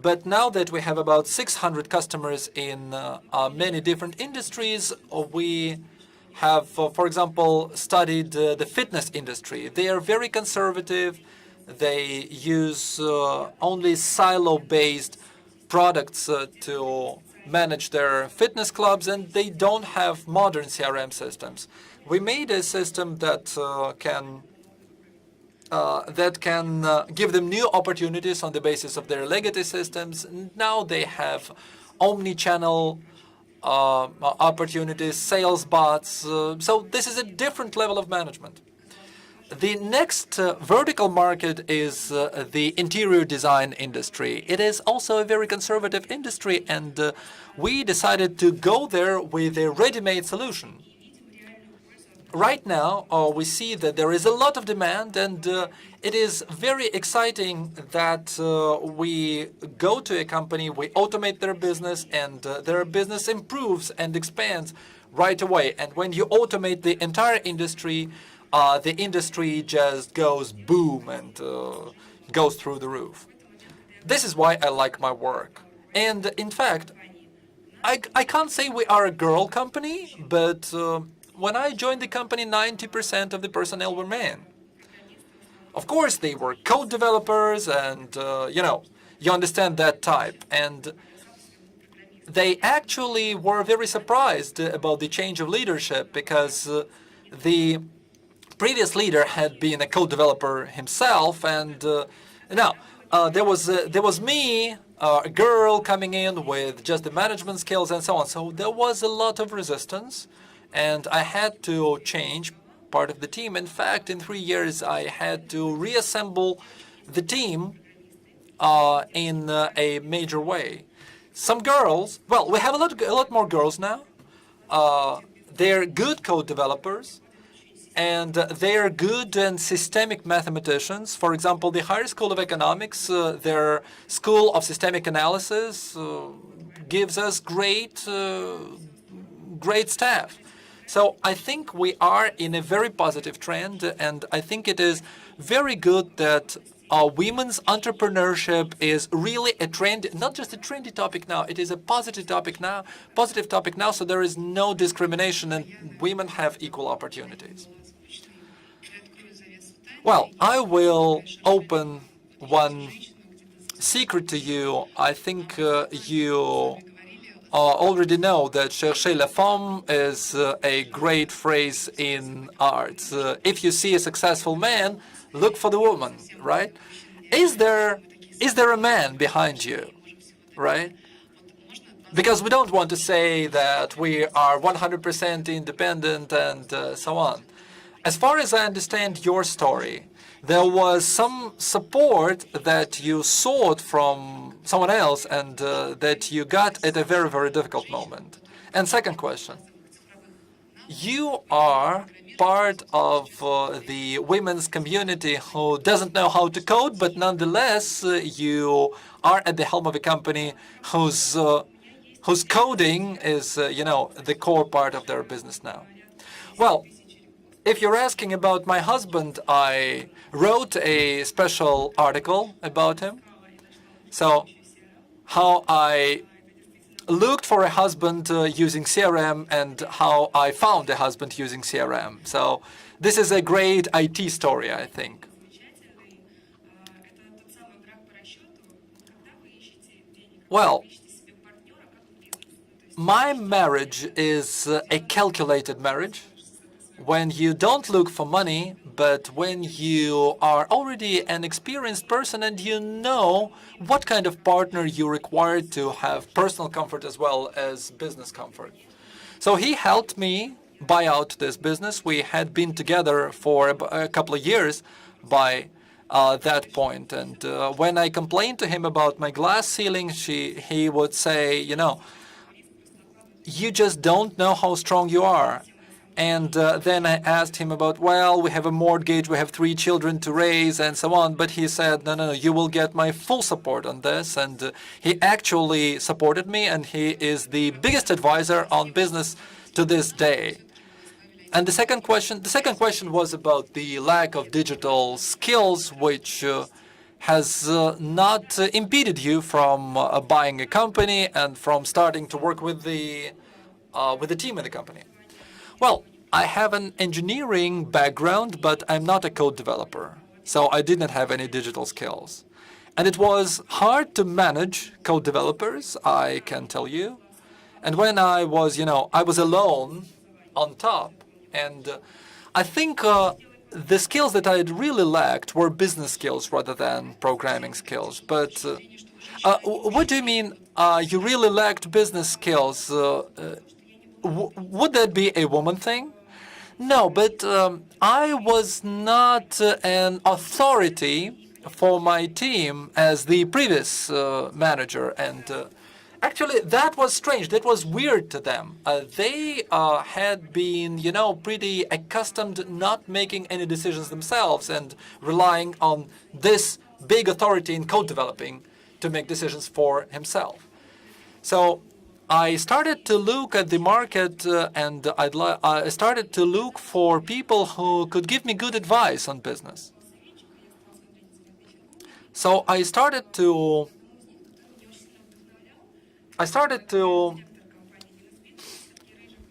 but now that we have about 600 customers in many different industries, we have, for example, studied the fitness industry. They are very conservative. They use only silo-based products to manage their fitness clubs, and they don't have modern CRM systems. We made a system that can give them new opportunities on the basis of their legacy systems. Now they have omni-channel opportunities, sales bots. So this is a different level of management. The next vertical market is the interior design industry. It is also a very conservative industry, and we decided to go there with a ready-made solution. Right now, we see that there is a lot of demand, and it is very exciting that we go to a company, we automate their business, and their business improves and expands right away. And when you automate the entire industry, the industry just goes boom and goes through the roof. This is why I like my work. And in fact, I can't say we are a girl company, but when I joined the company, 90% of the personnel were men. Of course, they were code developers, and you understand that type. And they actually were very surprised about the change of leadership because the previous leader had been a code developer himself, and now there was me, a girl coming in with just the management skills and so on. So there was a lot of resistance. And I had to change part of the team. In fact, in 3 years, I had to reassemble the team in a major way. Some girls, well, we have a lot more girls now. They're good code developers, and they're good and systemic mathematicians. For example, the Higher School of Economics, their School of Systemic Analysis, gives us great staff. So I think we are in a very positive trend, and I think it is very good that women's entrepreneurship is really a trend, not just a trendy topic now, it is a positive topic now, so there is no discrimination and women have equal opportunities. Well, I will open one secret to you. I think you already know that chercher la femme is a great phrase in arts. If you see a successful man, look for the woman, right? Is there a man behind you, right? Because we don't want to say that we are 100% independent and so on. As far as I understand your story, there was some support that you sought from someone else and that you got at a very, very difficult moment. And second question, you are part of the women's community who doesn't know how to code, but nonetheless you are at the helm of a company whose coding is, the core part of their business now. Well, if you're asking about my husband, I wrote a special article about him. So how I looked for a husband using CRM and how I found a husband using CRM. So this is a great IT story, I think. Well, my marriage is a calculated marriage. When you don't look for money, but when you are already an experienced person and you know what kind of partner you require to have personal comfort as well as business comfort. So he helped me buy out this business. We had been together for a couple of years by that point. And when I complained to him about my glass ceiling, he would say, you just don't know how strong you are. And then I asked him about, well, we have a mortgage, we have 3 children to raise, and so on. But he said, no, you will get my full support on this. And he actually supported me, and he is the biggest advisor on business to this day. And the second question was about the lack of digital skills, which has not impeded you from buying a company and from starting to work with the team in the company. Well, I have an engineering background, but I'm not a code developer, so I didn't have any digital skills. And it was hard to manage code developers, I can tell you. And when I was, I was alone on top. And I think the skills that I had really lacked were business skills rather than programming skills. But what do you mean you really lacked business skills? Would that be a woman thing? No, but I was not an authority for my team as the previous manager. And actually, that was strange. That was weird to them. They had been, pretty accustomed not making any decisions themselves and relying on this big authority in code developing to make decisions for himself. So I started to look at the market and I started to look for people who could give me good advice on business. So I started to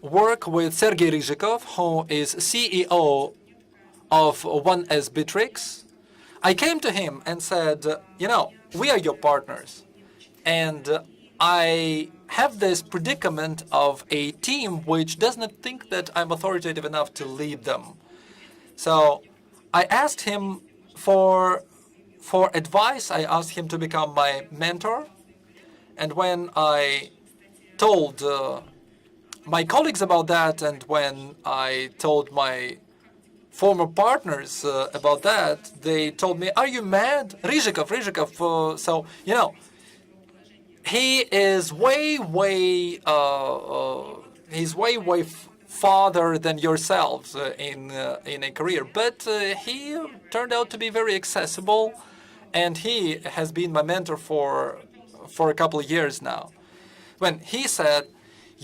work with Sergey Ryzhikov, who is CEO of 1S Bittrex. I came to him and said, we are your partners. And I have this predicament of a team which does not think that I'm authoritative enough to lead them. So I asked him for advice. I asked him to become my mentor. And when I told my colleagues about that, and when I told my former partners about that, they told me, "Are you mad? Ryzhikov, so, you know, he is he's way farther than yourselves in a career, but he turned out to be very accessible, and he has been my mentor for a couple of years now." When he said,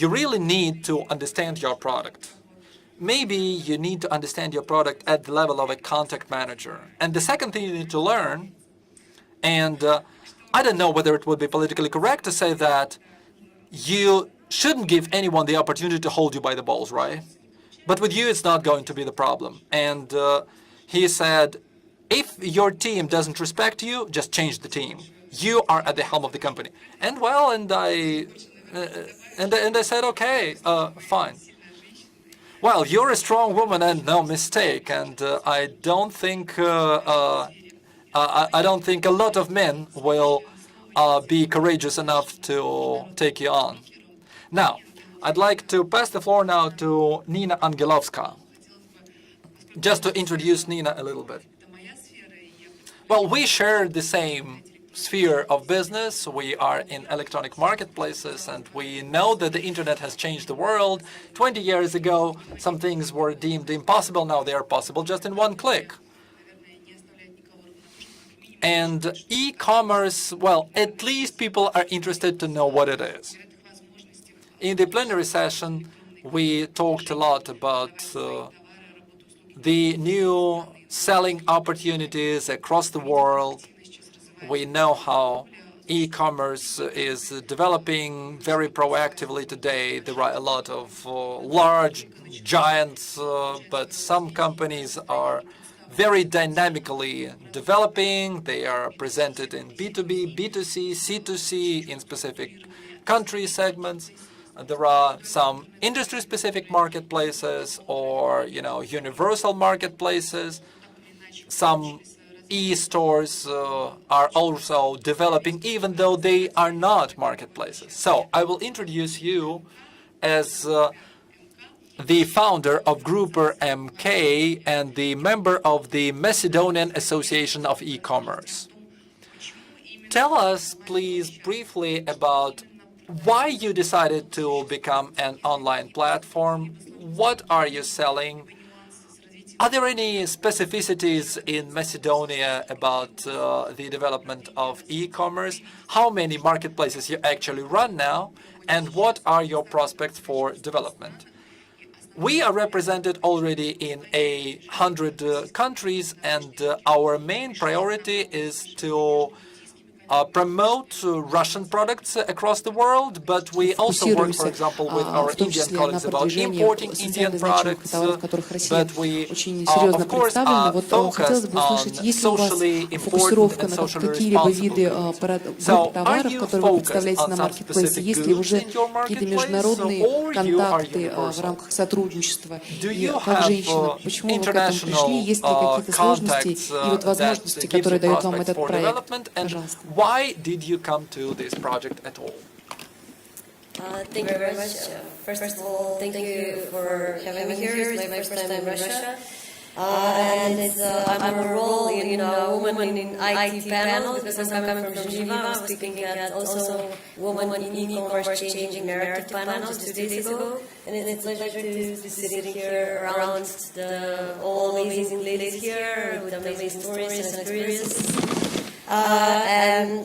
"You really need to understand your product. Maybe you need to understand your product at the level of a contact manager. And the second thing you need to learn," and I don't know whether it would be politically correct to say that you shouldn't give anyone the opportunity to hold you by the balls, right? But with you, it's not going to be the problem. And he said, "If your team doesn't respect you, just change the team. You are at the helm of the company." And well, and I said, "Okay, fine. Well, you're a strong woman and no mistake. And I don't think a lot of men will be courageous enough to take you on." Now, I'd like to pass the floor now to Nina Angelovska, just to introduce Nina a little bit. Well, we share the same sphere of business. We are in electronic marketplaces, and we know that the internet has changed the world. 20 years ago, some things were deemed impossible. Now they are possible just in one click. And e-commerce, well, at least people are interested to know what it is. In the plenary session, we talked a lot about the new selling opportunities across the world. We know how e-commerce is developing very proactively today. There are a lot of large giants, but some companies are very dynamically developing. They are presented in B2B, B2C, C2C in specific country segments. There are some industry-specific marketplaces or, universal marketplaces. Some e-stores are also developing, even though they are not marketplaces. So I will introduce you as the founder of Grouper MK and the member of the Macedonian Association of E-Commerce. Tell us, please, briefly about why you decided to become an online platform. What are you selling? Are there any specificities in Macedonia about the development of e-commerce? How many marketplaces you actually run now? And what are your prospects for development? We are represented already in 100 countries, and our main priority is to promote Russian products across the world, but we also work, for example, with our Indian colleagues about importing Indian products, but we, of course, focus on socially important and socially responsible goods. So, are you focused on some specific goods in your marketplace, or you are universal? Do you have international contacts that give you prospects for development? And why did you come to this project at all? Thank you very much. First of all, thank you for having me here. It's my first time in Russia. And I'm a role in a woman in IT panel because I'm coming from Geneva. I was speaking at also woman in e-commerce changing narrative panels 2 days ago. And it's a pleasure to be sitting here around all amazing ladies here with amazing stories and experiences. And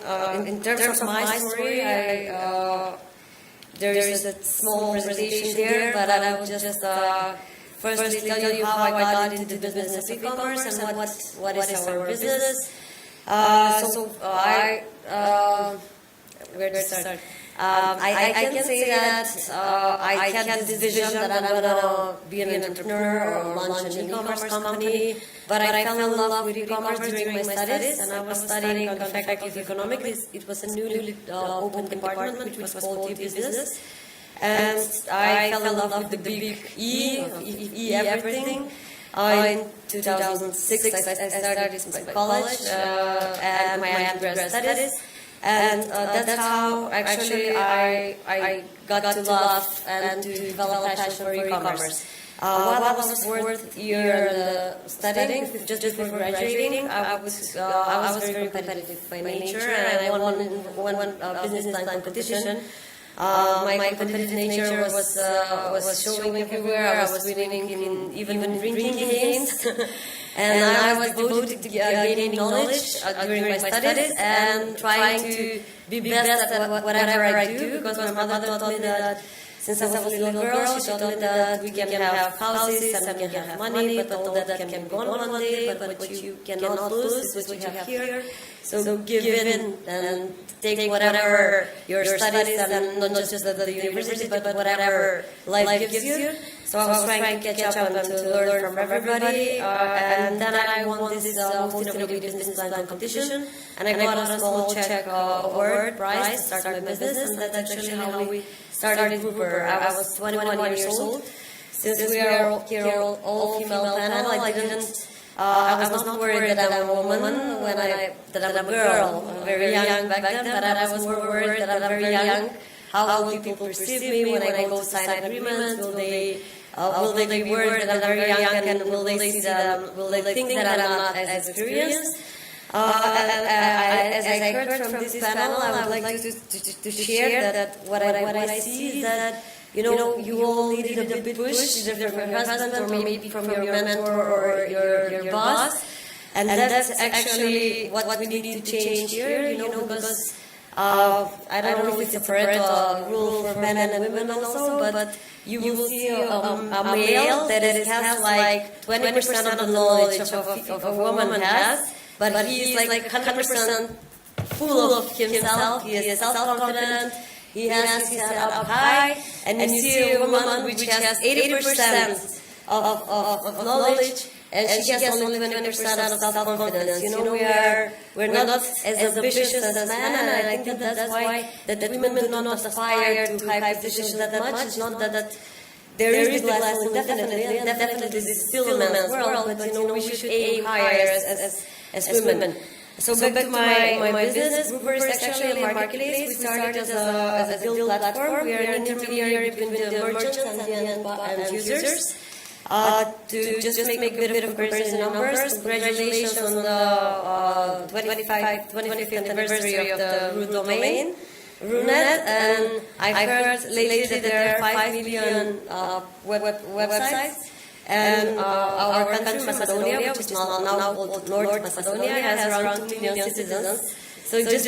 in terms of my story, there is a small presentation there, but I will just firstly tell you how I got into the business of e-commerce and what is our business. Where to start? I can say that I had this vision that I'm going to be an entrepreneur or launch an e-commerce company, but I fell in love with e-commerce during my studies, and I was studying effective economics. It was a newly opened department which was called e-business, and I fell in love with the big E, of everything. In 2006, I started my college and my undergrad studies. And that's how actually I got to love and to develop a passion for e-commerce. While I was fourth year studying, just before graduating, I was very competitive by nature, and I won one business plan competition. My competitive nature was showing everywhere. I was winning in even drinking games, and I was devoted to gaining knowledge during my studies and trying to be best at whatever I do. Because my mother taught me that since I was a little girl, she told me that we can have houses and we can have money, but all that can be gone one day. But what you cannot lose is what you have here. So give in and take whatever your studies, and not just the university, but whatever life gives you. So I was trying to catch up and to learn from everybody. And then I won this most innovative business plan competition, and I got a small Czech award prize to start my business, and that's actually how we started Grouper. I was 21 years old. Since we are here all female panel, I was not worried that I'm a woman that I'm a girl. I'm very young back then, but I was more worried that I'm very young. How will people perceive me when I go to sign agreements? Will they be worried that I'm very young, and will they think that I'm not as experienced? As I heard from this panel, I would like to share that what I see is that you all needed a bit push, either from your husband or maybe from your mentor or your boss, and that's actually what we need to change here. Because I don't know if it's a Pareto rule for men and women also, but you will see a male that it has like 20% of the knowledge of a woman has, but he's like 100% full of himself. He is self-confident. He has his head up high, and you see a woman which has 80% of knowledge, and she has only 20% of self-confidence. We're not as ambitious as men, and I think that's why that women do not aspire to high positions that much. It's not that there is the glass ceiling, definitely this is still a man's world, but we should aim higher as women. So back to my business, Grouper is actually a marketplace. We started as a build platform. We are an intermediary between the merchants and the end users. To just make a bit of comparison numbers, congratulations on the 25th anniversary of the root domain, RUNET, and I heard lately that there are 5 million websites. And our country, Macedonia, which is now called North Macedonia, has around 2 million citizens. So just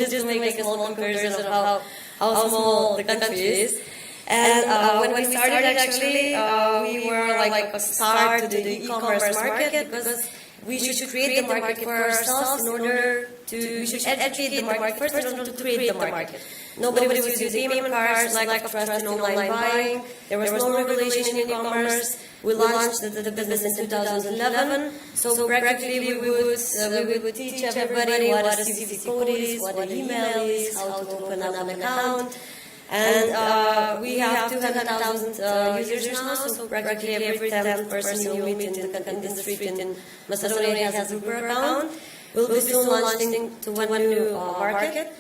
to make a small comparison of how small the country is. And when we started, actually, we were like a start to the e-commerce market, because we should create the market for ourselves in order we should educate the market first in order to create the market. Nobody was using payment cards, lack of trust in online buying. There was no regulation in e-commerce. We launched the business in 2011. So practically we would teach everybody what a CVC code is, what an email is, how to open up an account. And we have 200,000 users now, so practically every 10th person you meet in the street in Macedonia has a Grouper account. We'll be soon launching to one new market.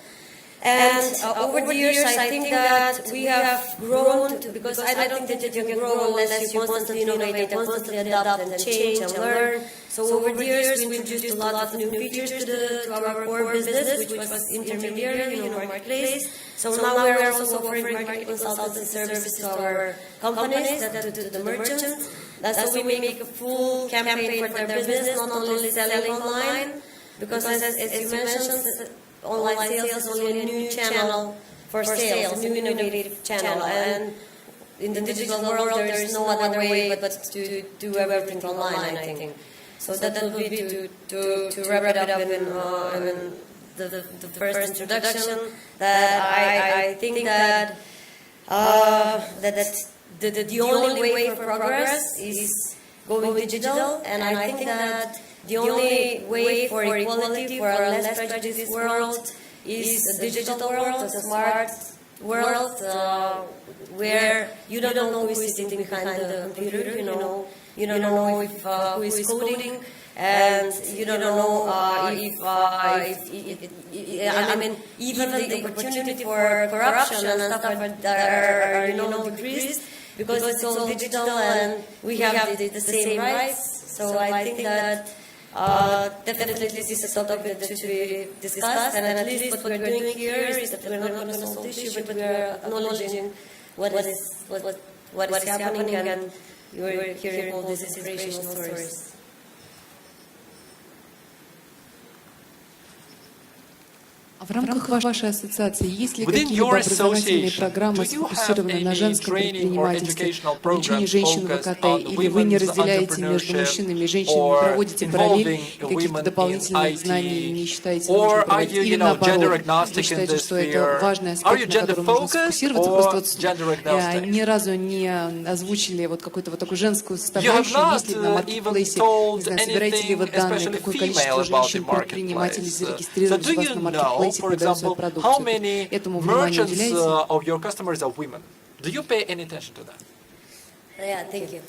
And over the years, I think that we have grown, because I don't think that you can grow unless you constantly innovate and constantly adapt and change and learn. So over the years, we introduced a lot of new features to our core business, which was intermediary, marketplace. So now we are also offering market consultancy services to our companies, to the merchants. That's how we make a full campaign for their business, not only selling online, because as you mentioned, online sales is only a new channel for sales, a new innovative channel. And in the digital world, there is no other way but to do everything online, I think. So that will be to wrap it up in the first introduction, that I think that the only way for progress is going digital, and I think that the only way for equality, for a less prejudiced world, is a digital world, a smart world, where you don't know who is sitting behind the computer, you don't know who is coding, and you don't know even the opportunity for corruption and stuff that are decreased. because it's all digital and we have the same rights. So I think that definitely this is a topic that should be discussed, and at least what we're doing here is that we're not going to solve the issue, but we're acknowledging what is happening, and you're hearing all these inspirational stories. А в рамках вашей ассоциации есть ли Within какие-либо your образовательные association, программы, do you have сфокусированные на any женском training or предпринимательстве, educational обучение programs женщин в focused ВКТ, on или вы не women's разделяете между entrepreneurship мужчинами и женщинами, or проводите параллель involving и каких-то women in дополнительных знаний не IT, считаете or нужным are проводить, you, или gender наоборот, agnostic вы in считаете, this что это sphere? важный Are аспект, you на gender котором нужно focused сфокусироваться, or просто gender вот agnostic? ни разу не озвучили вот какую-то вот такую женскую You have составляющую, not есть ли на even маркетплейсе, told не знаю, собираете ли вы anything, данные, especially какое female, количество about the женщин-предпринимателей marketplace. So зарегистрировались do у вас you на know, маркетплейсе, for продают свою example, how продукцию. many Этому внимание merchants уделяете? of your customers are women? Do you pay any attention to that? Yeah, thank you.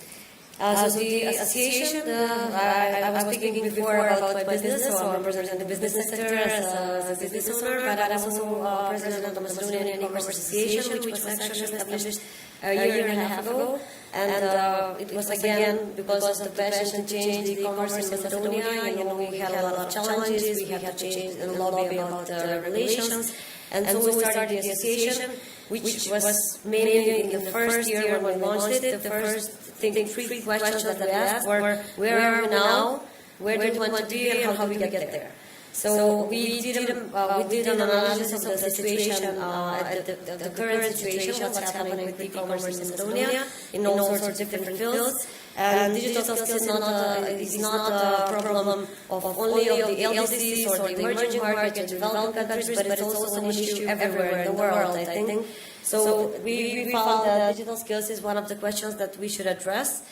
So the association, I was speaking before about my business, so I'm representing the business sector as a business owner, but I'm also president of the Macedonian E-commerce Association, which was actually established a year and a half ago. And it was again because of the passion to change the e-commerce in Macedonia. You know, we had a lot of challenges, we had to change and lobby about relations. And so we started the association, which was mainly in the first year when we launched it. The first three questions that we asked were, where are we now, where do we want to be, and how do we get there? So we did an analysis of the situation, the current situation, what's happening with e-commerce in Macedonia, in all sorts of different fields. And digital skills is not a problem of only of the LDCs or the emerging markets or developing countries, but it's also an issue everywhere in the world, I think. So we found that digital skills is one of the questions that we should address.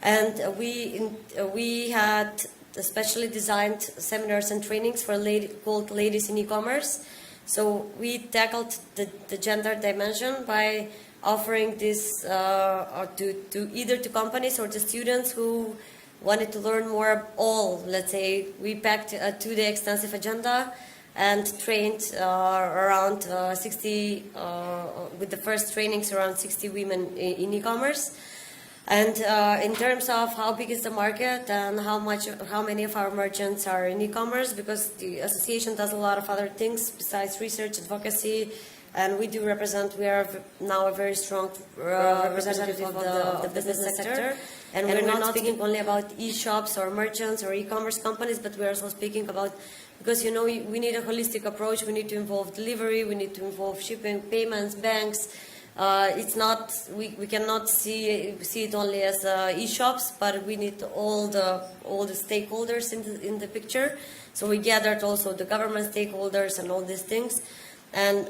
And we had especially designed seminars and trainings for called Ladies in E-commerce. So we tackled the gender dimension by offering this to either to companies or to students who wanted to learn more. Let's say, we packed a 2-day extensive agenda and trained around 60, with the first trainings, around 60 women in e-commerce. And in terms of how big is the market and how many of our merchants are in e-commerce, because the association does a lot of other things besides research, advocacy, and we are now a very strong representative of the business sector. And we're not speaking only about e-shops or merchants or e-commerce companies, but we're also speaking about, because you know we need a holistic approach. We need to involve delivery, we need to involve shipping, payments, banks. It's not, we cannot see it only as e-shops, but we need all the stakeholders in the picture. So we gathered also the government stakeholders and all these things. And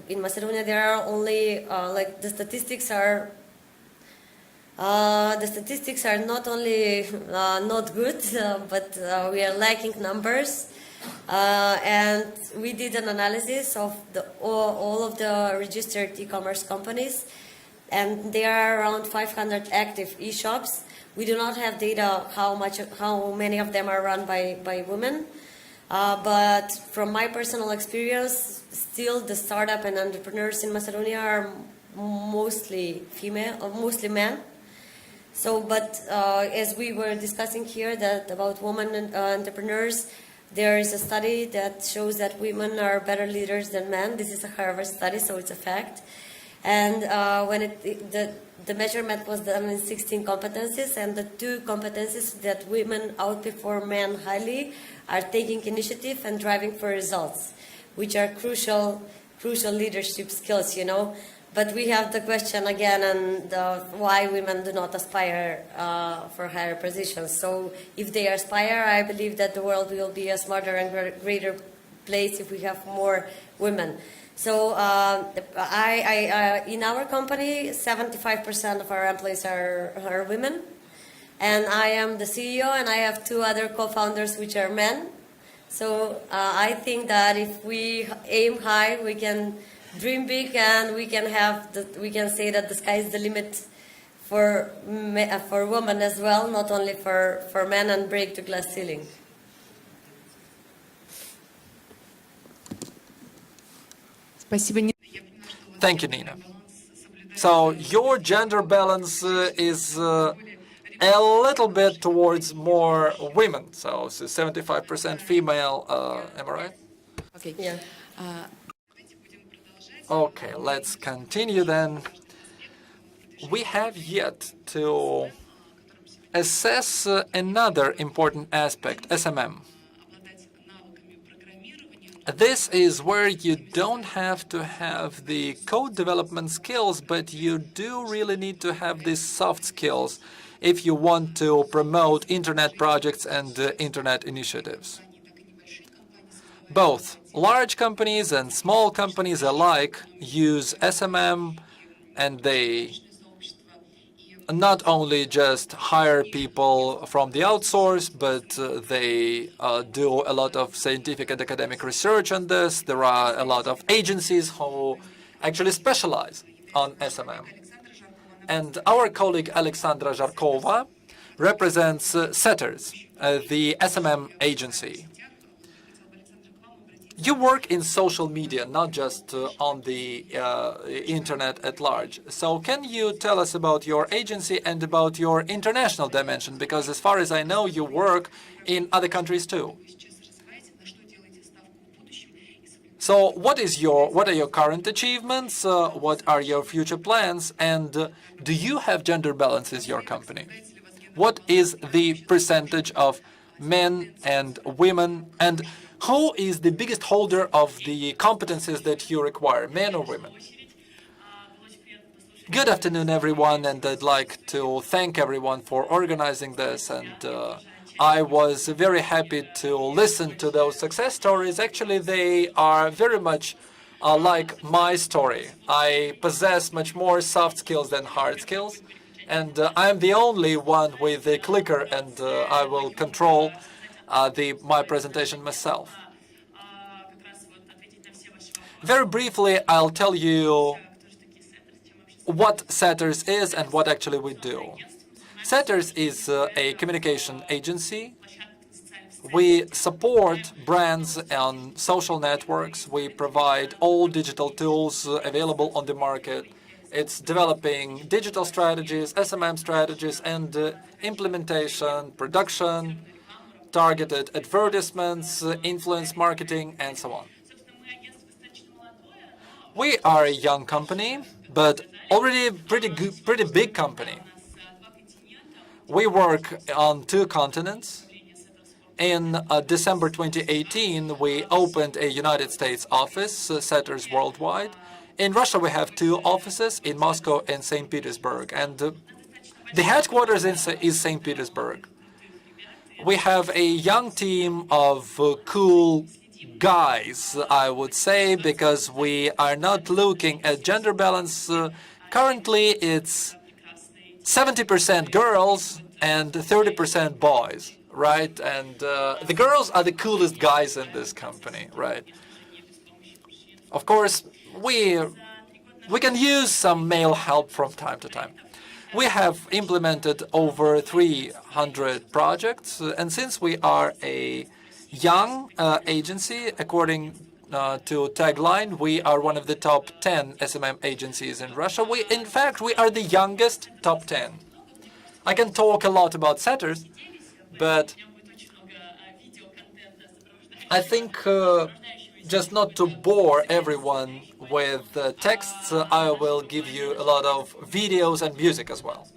in Macedonia, there are only the statistics are not only not good, but we are lacking numbers. And we did an analysis of all of the registered e-commerce companies, and there are around 500 active e-shops. We do not have data how many of them are run by women, but from my personal experience, still the startup and entrepreneurs in Macedonia are mostly female or mostly men. So, but as we were discussing here about women entrepreneurs, there is a study that shows that women are better leaders than men. This is a Harvard study, so it's a fact. And when the measurement was done in 16 competencies, and the 2 competencies that women outperform men highly are taking initiative and driving for results, which are crucial leadership skills, you know. But we have the question again, and why women do not aspire for higher positions. So if they aspire, I believe that the world will be a smarter and greater place if we have more women. So in our company, 75% of our employees are women. And I am the CEO, and I have 2 other co-founders, which are men. So I think that if we aim high, we can dream big, and we can say that the sky is the limit for women as well, not only for men, and break the glass ceiling. Спасибо. Thank you, Nina. So your gender balance is a little bit towards more women, so 75% female, am I right? Okay. Yeah. Okay, let's continue then. We have yet to assess another important aspect, SMM. This is where you don't have to have the code development skills, but you do really need to have these soft skills if you want to promote internet projects and internet initiatives. Both large companies and small companies alike use SMM, and they not only just hire people from the outsource, but they do a lot of scientific and academic research on this. There are a lot of agencies who actually specialize on SMM. And our colleague Alexandra Zharkova represents CETERS, the SMM agency. You work in social media, not just on the internet at large. So can you tell us about your agency and about your international dimension? Because as far as I know, you work in other countries too. So what are your current achievements? What are your future plans? And do you have gender balance in your company? What is the percentage of men and women? And who is the biggest holder of the competencies that you require, men or women? Good afternoon, everyone, and I'd like to thank everyone for organizing this. And I was very happy to listen to those success stories. Actually, they are very much like my story. I possess much more soft skills than hard skills, and I'm the only one with a clicker, and I will control my presentation myself. Very briefly, I'll tell you what CETERS is and what actually we do. CETERS is a communication agency. We support brands on social networks. We provide all digital tools available on the market. It's developing digital strategies, SMM strategies, and implementation, production, targeted advertisements, influence marketing, and so on. We are a young company, but already a pretty big company. We work on 2 continents. In December 2018, we opened a United States office, CETERS Worldwide. In Russia, we have 2 offices, in Moscow and St. Petersburg. And the headquarters is St. Petersburg. We have a young team of cool guys, I would say, because we are not looking at gender balance. Currently, it's 70% girls and 30% boys, right? And the girls are the coolest guys in this company, right? Of course, we can use some male help from time to time. We have implemented over 300 projects, and since we are a young agency, according to tagline, we are one of the top 10 SMM agencies in Russia. In fact, we are the youngest top 10. I can talk a lot about CETERS, but I think just not to bore everyone with texts, I will give you a lot of videos and music as well.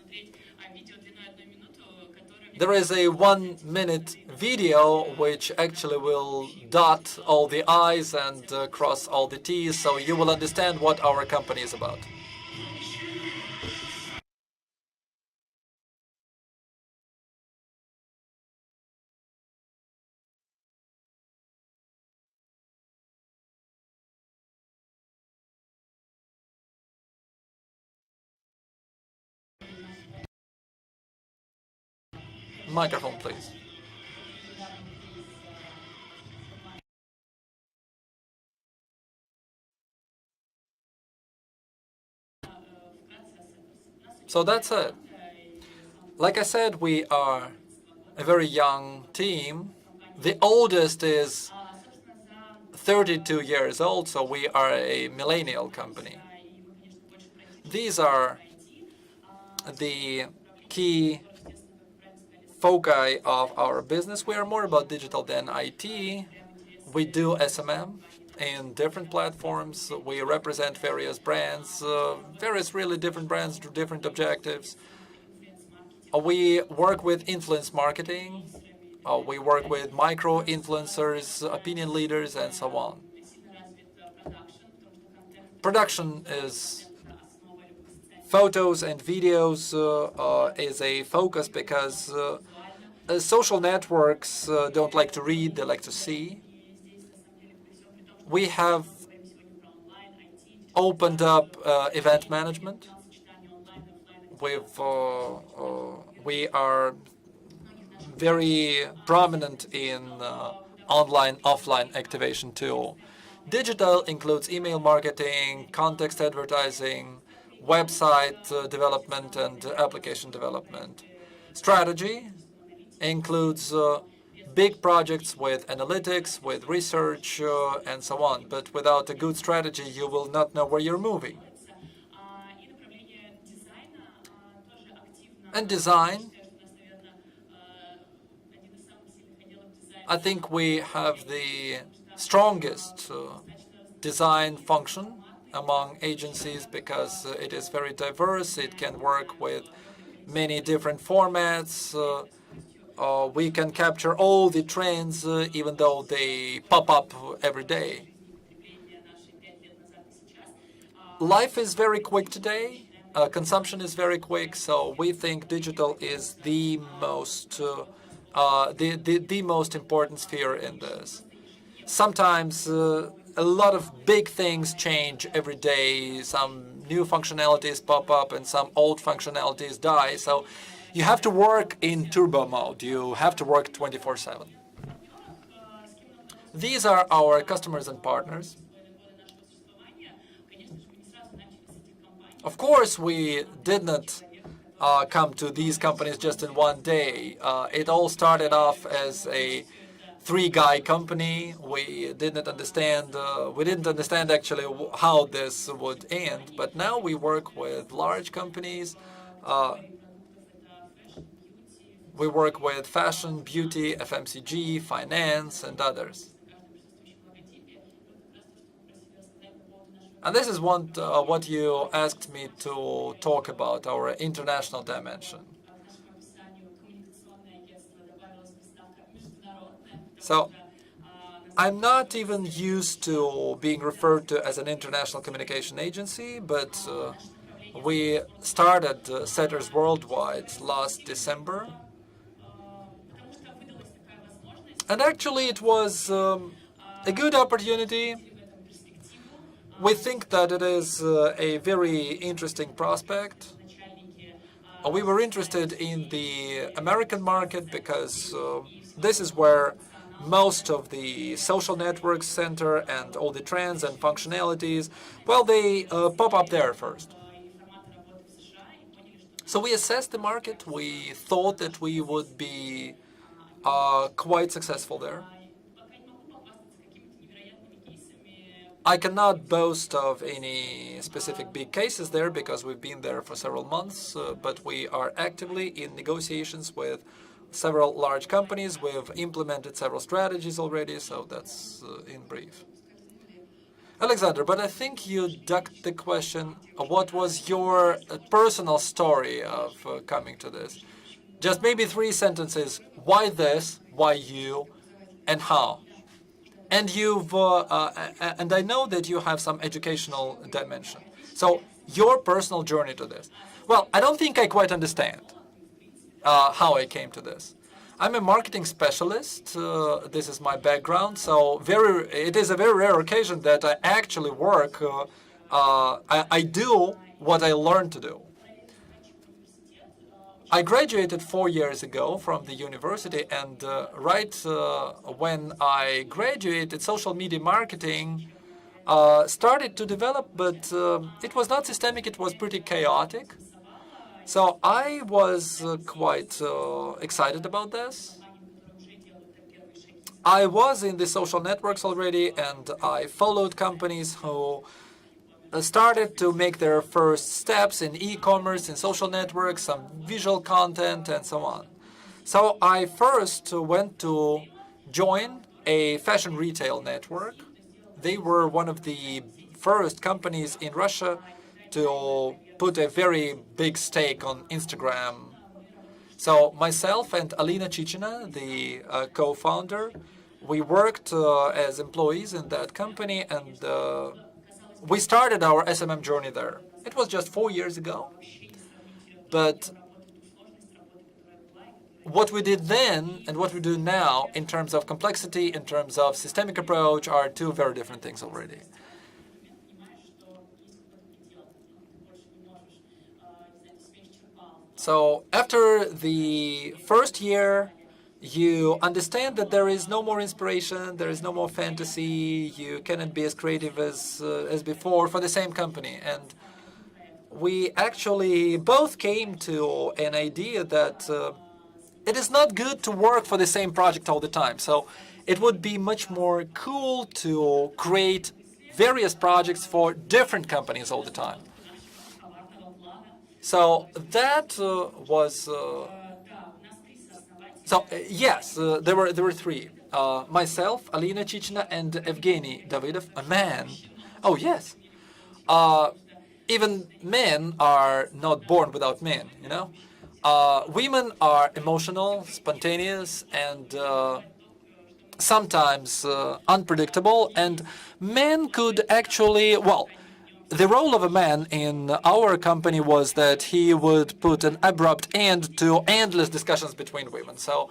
There is a 1-minute video which actually will dot all the I's and cross all the T's, so you will understand what our company is about. Microphone, please. So that's it. Like I said, we are a very young team. The oldest is 32 years old, so we are a millennial company. These are the key foci of our business. We are more about digital than IT. We do SMM in different platforms. We represent various brands, various really different brands, different objectives. We work with influence marketing. We work with micro-influencers, opinion leaders, and so on. Production is photos and videos is a focus because social networks don't like to read, they like to see. We have opened up event management. We are very prominent in online, offline activation too. Digital includes email marketing, context advertising, website development, and application development. Strategy includes big projects with analytics, with research, and so on. But without a good strategy, you will not know where you're moving. And design, I think we have the strongest design function among agencies because it is very diverse. It can work with many different formats. We can capture all the trends, even though they pop up every day. Life is very quick today. Consumption is very quick, so we think digital is the most important sphere in this. Sometimes a lot of big things change every day. Some new functionalities pop up and some old functionalities die. So you have to work in turbo mode. You have to work 24/7. These are our customers and partners. Of course, we did not come to these companies just in one day. It all started off as a three-guy company. We didn't understand actually how this would end. But now we work with large companies. We work with fashion, beauty, FMCG, finance, and others. And this is what you asked me to talk about, our international dimension. So I'm not even used to being referred to as an international communication agency, but we started Setters Worldwide last December. And actually it was a good opportunity. We think that it is a very interesting prospect. We were interested in the American market because this is where most of the social networks center and all the trends and functionalities, well, they pop up there first. So we assessed the market. We thought that we would be quite successful there. I cannot boast of any specific big cases there because we've been there for several months, but we are actively in negotiations with several large companies. We've implemented several strategies already, so that's in brief. Alexander, but I think you ducked the question, what was your personal story of coming to this? Just maybe 3 sentences. Why this? Why you? And how? And and I know that you have some educational dimension. So your personal journey to this. Well, I don't think I quite understand how I came to this. I'm a marketing specialist. This is my background. So it is a very rare occasion that I actually work. I do what I learned to do. I graduated 4 years ago from the university, and right when I graduated, social media marketing started to develop, but it was not systemic, it was pretty chaotic. So I was quite excited about this. I was in the social networks already, and I followed companies who started to make their first steps in e-commerce, in social networks, some visual content, and so on. So I first went to join a fashion retail network. They were one of the first companies in Russia to put a very big stake on Instagram. So myself and Alina Chichina, the co-founder, we worked as employees in that company, and we started our SMM journey there. It was just 4 years ago. But what we did then and what we do now in terms of complexity, in terms of systemic approach, are two very different things already. So after the first year, you understand that there is no more inspiration, there is no more fantasy, you cannot be as creative as before for the same company. And we actually both came to an idea that it is not good to work for the same project all the time. So it would be much more cool to create various projects for different companies all the time. So that was... yes, there were three. Myself, Alina Chichina, and Evgeny Davidov, a man. Oh, yes. Even men are not born without men, you know? Women are emotional, spontaneous, and sometimes unpredictable, and men could actually, well, the role of a man in our company was that he would put an abrupt end to endless discussions between women. So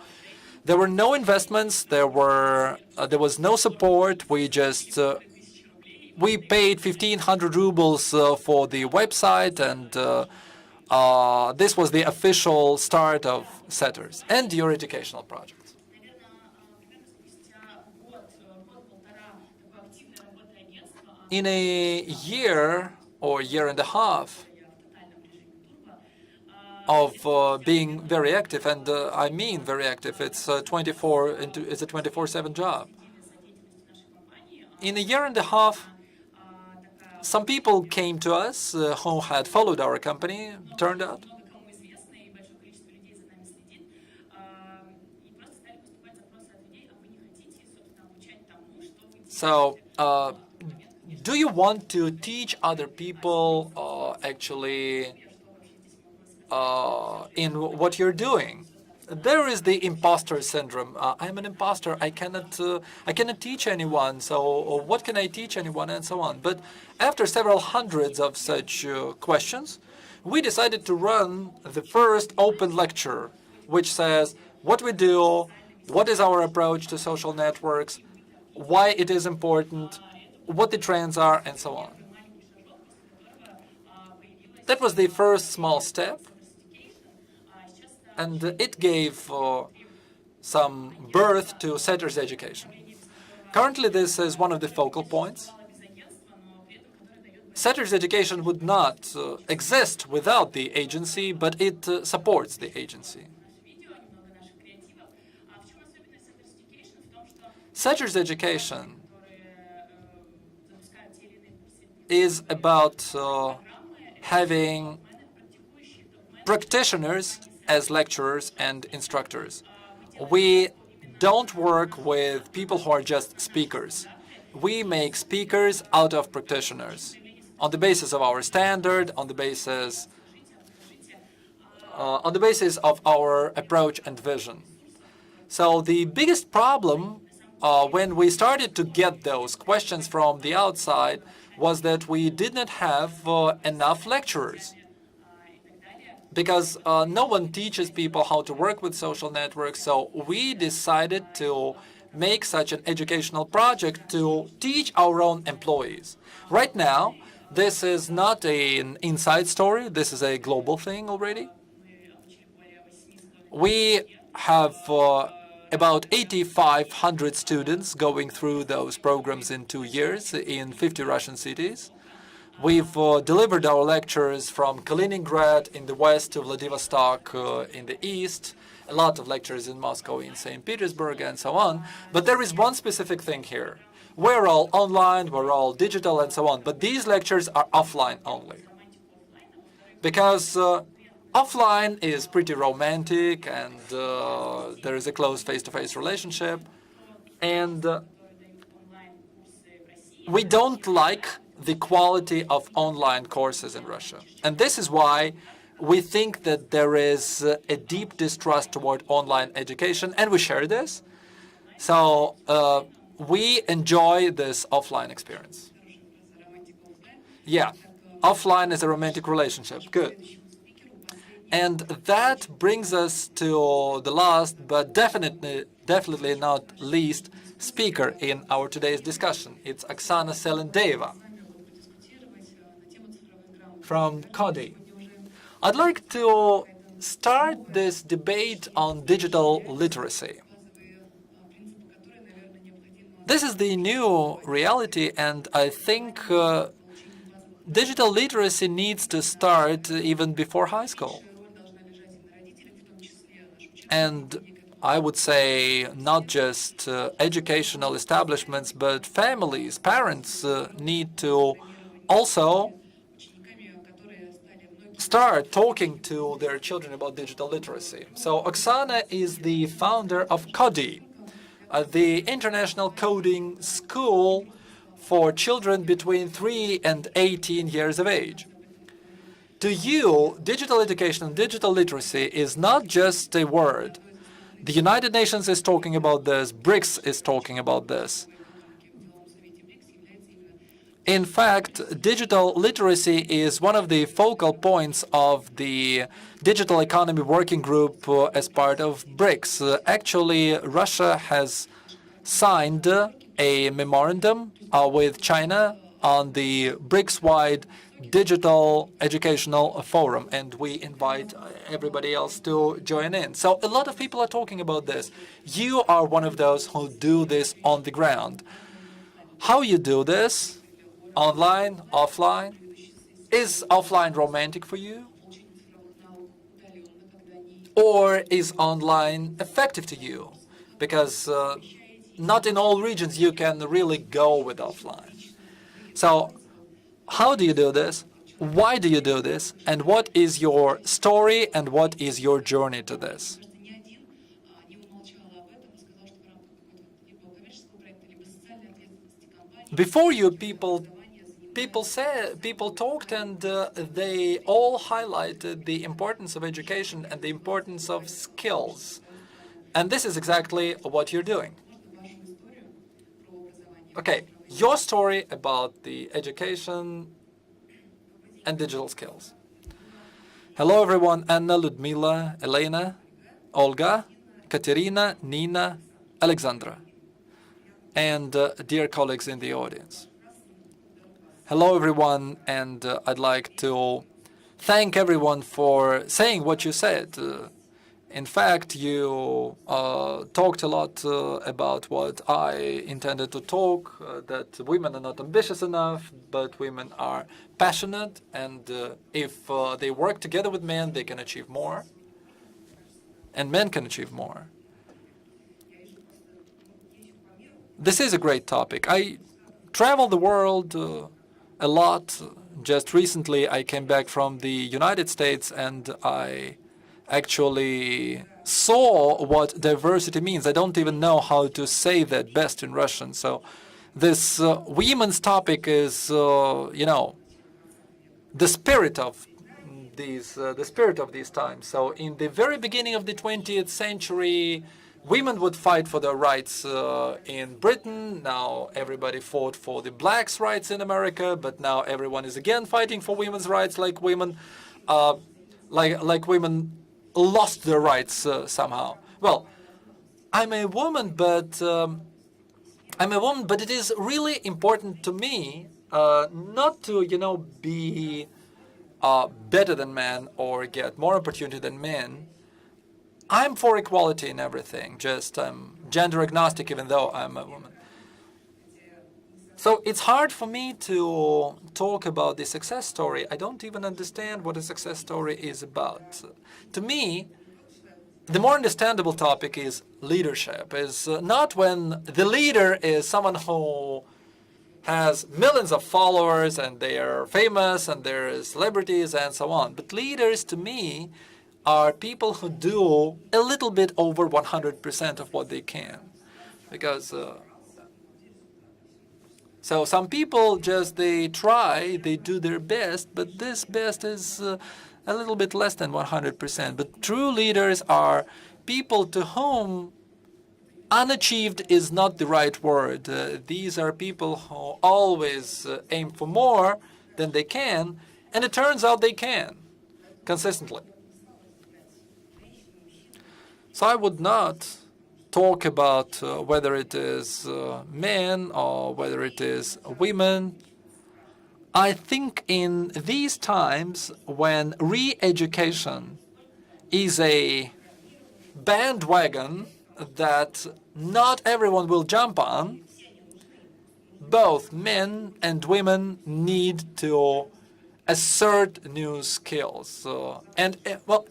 there were no investments, there was no support. We just we paid 1,500 rubles for the website, and this was the official start of Setters and your educational projects. In a year or year and a half of being very active, and I mean very active, it's a 24/7 job. In a year and a half, some people came to us who had followed our company, turned out. So, do you want to teach other people actually in what you're doing? There is the imposter syndrome. I'm an imposter. I cannot teach anyone. So what can I teach anyone, and so on. But after several hundreds of such questions, we decided to run the first open lecture, which says what we do, what is our approach to social networks, why it is important, what the trends are, and so on. That was the first small step, and it gave some birth to Setters education. Currently, this is one of the focal points. Setters education would not exist without the agency, but it supports the agency. Setters education is about having practitioners as lecturers and instructors. We don't work with people who are just speakers. We make speakers out of practitioners on the basis of our standard, on the basis of our approach and vision. So the biggest problem when we started to get those questions from the outside was that we did not have enough lecturers, because no one teaches people how to work with social networks. So we decided to make such an educational project to teach our own employees. Right now, this is not an inside story. This is a global thing already. We have about 8,500 students going through those programs in 2 years in 50 Russian cities. We've delivered our lectures from Kaliningrad in the west to Vladivostok in the east, a lot of lectures in Moscow, in St. Petersburg, and so on. But there is one specific thing here. we're all online, we're all digital, and so on. But these lectures are offline only. Because offline is pretty romantic, and there is a close face-to-face relationship. And we don't like the quality of online courses in Russia. And this is why we think that there is a deep distrust toward online education, and we share this. So we enjoy this offline experience. Yeah, offline is a romantic relationship. Good. And that brings us to the last, but definitely not least, speaker in our today's discussion. It's Oksana Selendeva from CODI. I'd like to start this debate on digital literacy. This is the new reality, and I think digital literacy needs to start even before high school. And I would say not just educational establishments, but families, parents need to also start talking to their children about digital literacy. So Oksana is the founder of CODI, the International Coding School for children between 3 and 18 years of age. To you, digital education and digital literacy is not just a word. The United Nations is talking about this, BRICS is talking about this. In fact, digital literacy is one of the focal points of the Digital Economy Working Group as part of BRICS. Actually, Russia has signed a memorandum with China on the BRICS-wide digital educational forum, and we invite everybody else to join in. So a lot of people are talking about this. You are one of those who do this on the ground. How you do this? Online, offline? Is offline romantic for you? Or is online effective to you? Because not in all regions you can really go with offline. So how do you do this? Why do you do this? And what is your story and what is your journey to this? Before you, people talked, and they all highlighted the importance of education and the importance of skills. And this is exactly what you're doing. Okay, your story about the education and digital skills. Hello, everyone. Anna, Ludmila, Elena, Olga, Katerina, Nina, Alexandra, and dear colleagues in the audience. Hello, everyone, and I'd like to thank everyone for saying what you said. In fact, you talked a lot about what I intended to talk, that women are not ambitious enough, but women are passionate, and if they work together with men, they can achieve more, and men can achieve more. This is a great topic. I travel the world a lot. Just recently, I came back from the United States, and I actually saw what diversity means. I don't even know how to say that best in Russian. So this women's topic is, you know, the spirit of these times. So in the very beginning of the 20th century, women would fight for their rights in Britain. Now everybody fought for the blacks' rights in America, but now everyone is again fighting for women's rights, like women, like women lost their rights somehow. Well, I'm a woman, but it is really important to me not to, you know, be better than men or get more opportunity than men. I'm for equality in everything. Just I'm gender agnostic, even though I'm a woman. So it's hard for me to talk about the success story. I don't even understand what a success story is about. To me, the more understandable topic is leadership. Is not when the leader is someone who has millions of followers and they are famous and they're celebrities and so on. But leaders, to me, are people who do a little bit over 100% of what they can. Because so some people just, they try, they do their best, but this best is a little bit less than 100%. But true leaders are people to whom unachieved is not the right word. These are people who always aim for more than they can, and it turns out they can consistently. So I would not talk about whether it is men or whether it is women. I think in these times when re-education is a bandwagon that not everyone will jump on, both men and women need to assert new skills. Well,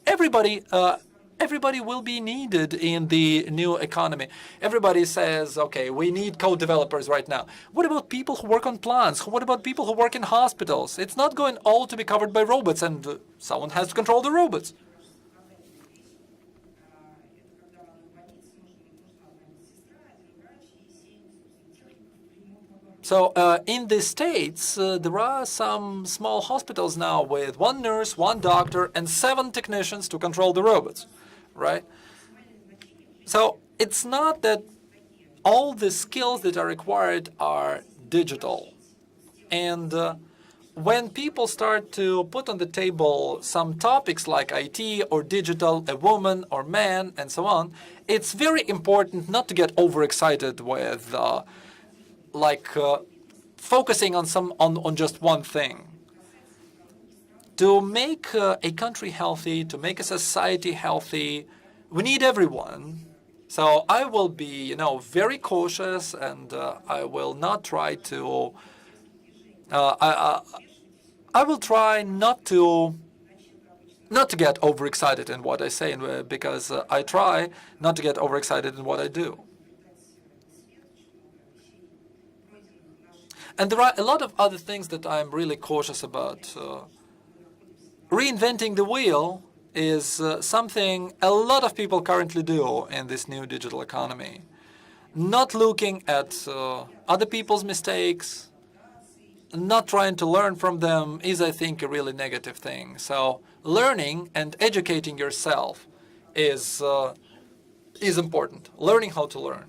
everybody will be needed in the new economy. Everybody says, okay, we need code developers right now. What about people who work on plants? What about people who work in hospitals? It's not going all to be covered by robots, and someone has to control the robots. So in the States, there are some small hospitals now with 1 nurse, 1 doctor, and 7 technicians to control the robots, right? So it's not that all the skills that are required are digital. And when people start to put on the table some topics like IT or digital, a woman or man, and so on, it's very important not to get overexcited with focusing on just one thing. To make a country healthy, to make a society healthy, we need everyone. So I will be, very cautious, and I will not try to. I will try not to get overexcited in what I say, because I try not to get overexcited in what I do. And there are a lot of other things that I'm really cautious about. Reinventing the wheel is something a lot of people currently do in this new digital economy. Not looking at other people's mistakes, not trying to learn from them is, I think, a really negative thing. So learning and educating yourself is important. Learning how to learn.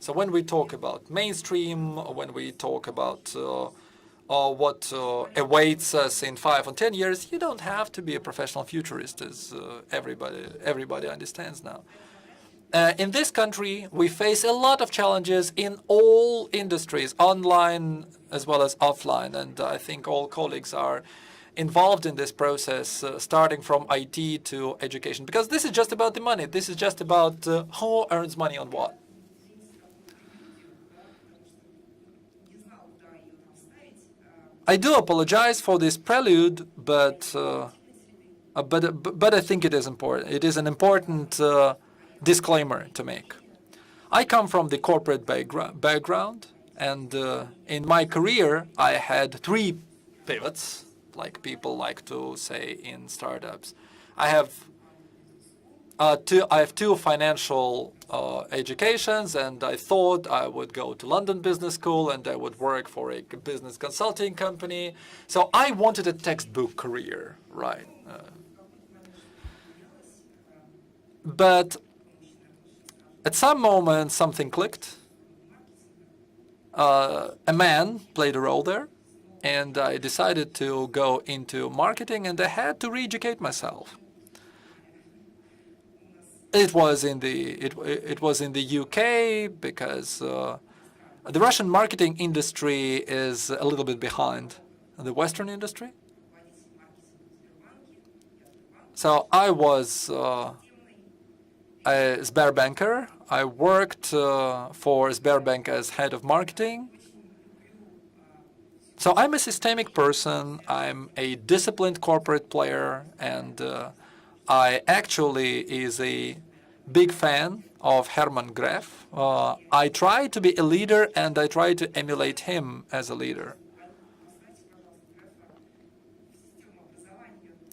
So when we talk about mainstream, when we talk about what awaits us in 5 or 10 years, you don't have to be a professional futurist, as everybody understands now. In this country, we face a lot of challenges in all industries, online as well as offline, and I think all colleagues are involved in this process, starting from IT to education, because this is just about the money. This is just about who earns money on what. I do apologize for this prelude, but I think it is important. It is an important disclaimer to make. I come from the corporate background, and in my career, I had 3 pivots, like people like to say in startups. I have 2 financial educations, and I thought I would go to London Business School and I would work for a business consulting company. So I wanted a textbook career, right? But at some moment, something clicked. A man played a role there, and I decided to go into marketing, and I had to re-educate myself. It was in the UK, because the Russian marketing industry is a little bit behind the Western industry. So I was a Sberbanker. I worked for Sberbank as head of marketing. So I'm a systemic person. I'm a disciplined corporate player, and I actually is a big fan of Hermann Gref. I try to be a leader, and I try to emulate him as a leader.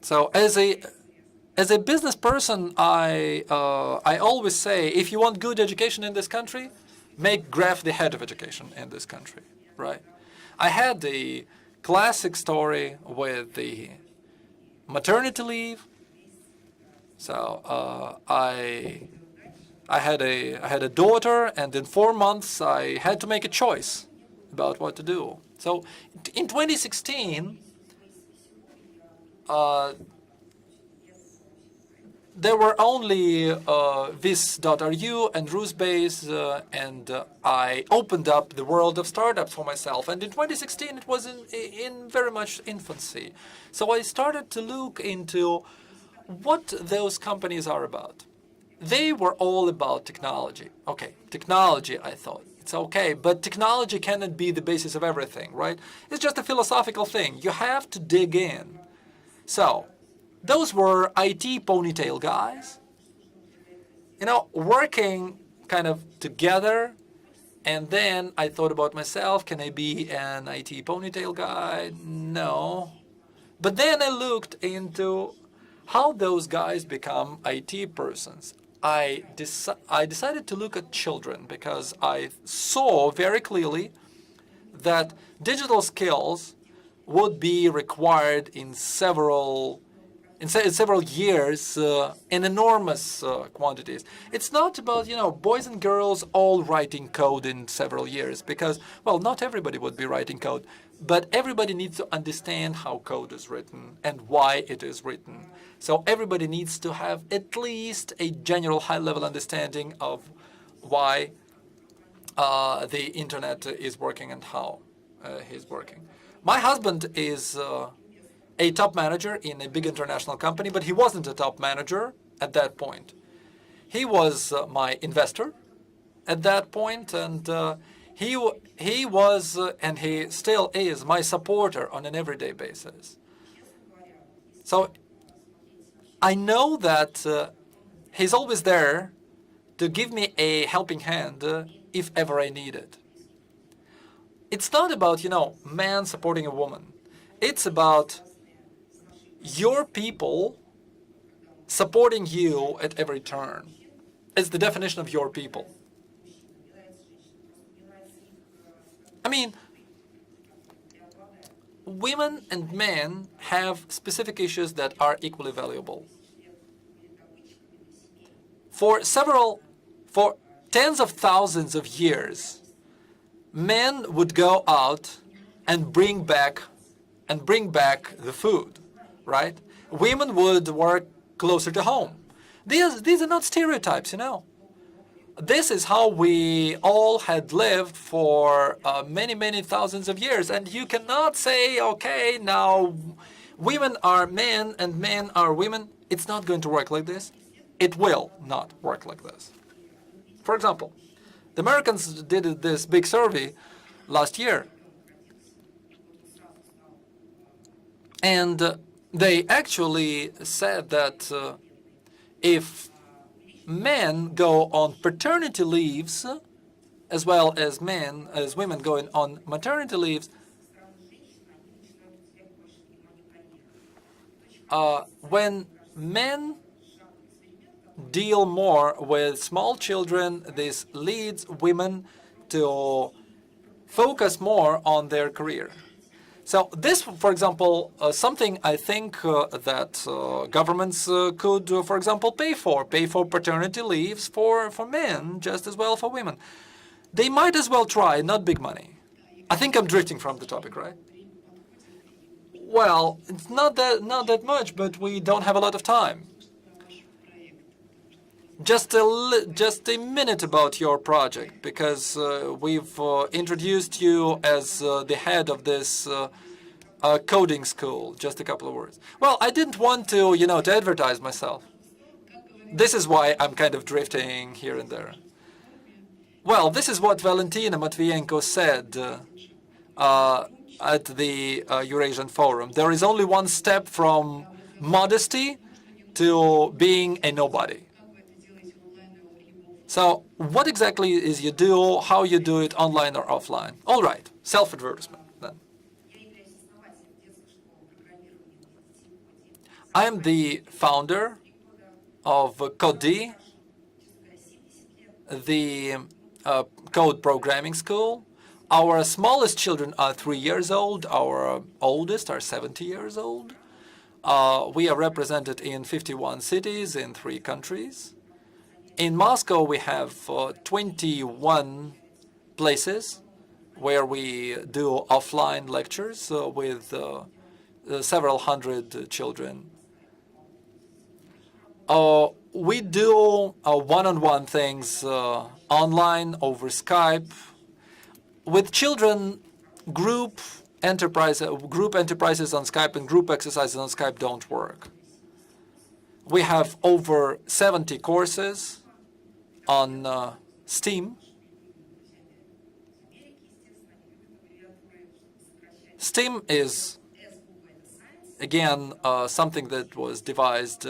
So as a business person, I always say, if you want good education in this country, make Gref the head of education in this country, right? I had the classic story with the maternity leave. So I had a daughter, and in 4 months I had to make a choice about what to do. So in 2016, there were only vis.ru and RusBase, and I opened up the world of startups for myself. And in 2016, it was in very much infancy. So I started to look into what those companies are about. They were all about technology. Okay, technology, I thought. It's okay, but technology cannot be the basis of everything, right? It's just a philosophical thing. You have to dig in. So those were IT ponytail guys, working kind of together. And then I thought about myself, can I be an IT ponytail guy? No. But then I looked into how those guys become IT persons. I decided to look at children because I saw very clearly that digital skills would be required in several years in enormous quantities. It's not about, boys and girls all writing code in several years because, well, not everybody would be writing code, but everybody needs to understand how code is written and why it is written. So everybody needs to have at least a general high-level understanding of why the internet is working and how he's working. My husband is a top manager in a big international company, but he wasn't a top manager at that point. He was my investor at that point, and he was, and he still is, my supporter on an everyday basis. So I know that he's always there to give me a helping hand if ever I need it. It's not about, man supporting a woman. It's about your people supporting you at every turn. It's the definition of your people. I mean, women and men have specific issues that are equally valuable. For tens of thousands of years, men would go out and bring back the food, right? Women would work closer to home. These are not stereotypes, This is how we all had lived for many, many thousands of years. And you cannot say, okay, now women are men and men are women. It's not going to work like this. It will not work like this. For example, the Americans did this big survey last year. And they actually said that if men go on paternity leaves, as well as women going on maternity leaves, when men deal more with small children, this leads women to focus more on their career. So this, for example, something I think that governments could, for example, pay for paternity leaves for men, just as well for women. They might as well try, not big money. I think I'm drifting from the topic, right? Well, it's not that much, but we don't have a lot of time. Just a minute about your project, because we've introduced you as the head of this coding school. Just a couple of words. Well, I didn't want to, to advertise myself. This is why I'm kind of drifting here and there. Well, this is what Valentina Matvienko said at the Eurasian Forum. There is only one step from modesty to being a nobody. So what exactly is you do, how you do it, online or offline? All right, self-advertisement then. I am the founder of Codi, the code programming school. Our smallest children are 3 years old. Our oldest are 70 years old. We are represented in 51 cities in 3 countries. In Moscow, we have 21 places where we do offline lectures with several hundred children. We do one-on-one things online over Skype. With children, group enterprises on Skype and group exercises on Skype don't work. We have over 70 courses on Steam. Steam is, again, something that was devised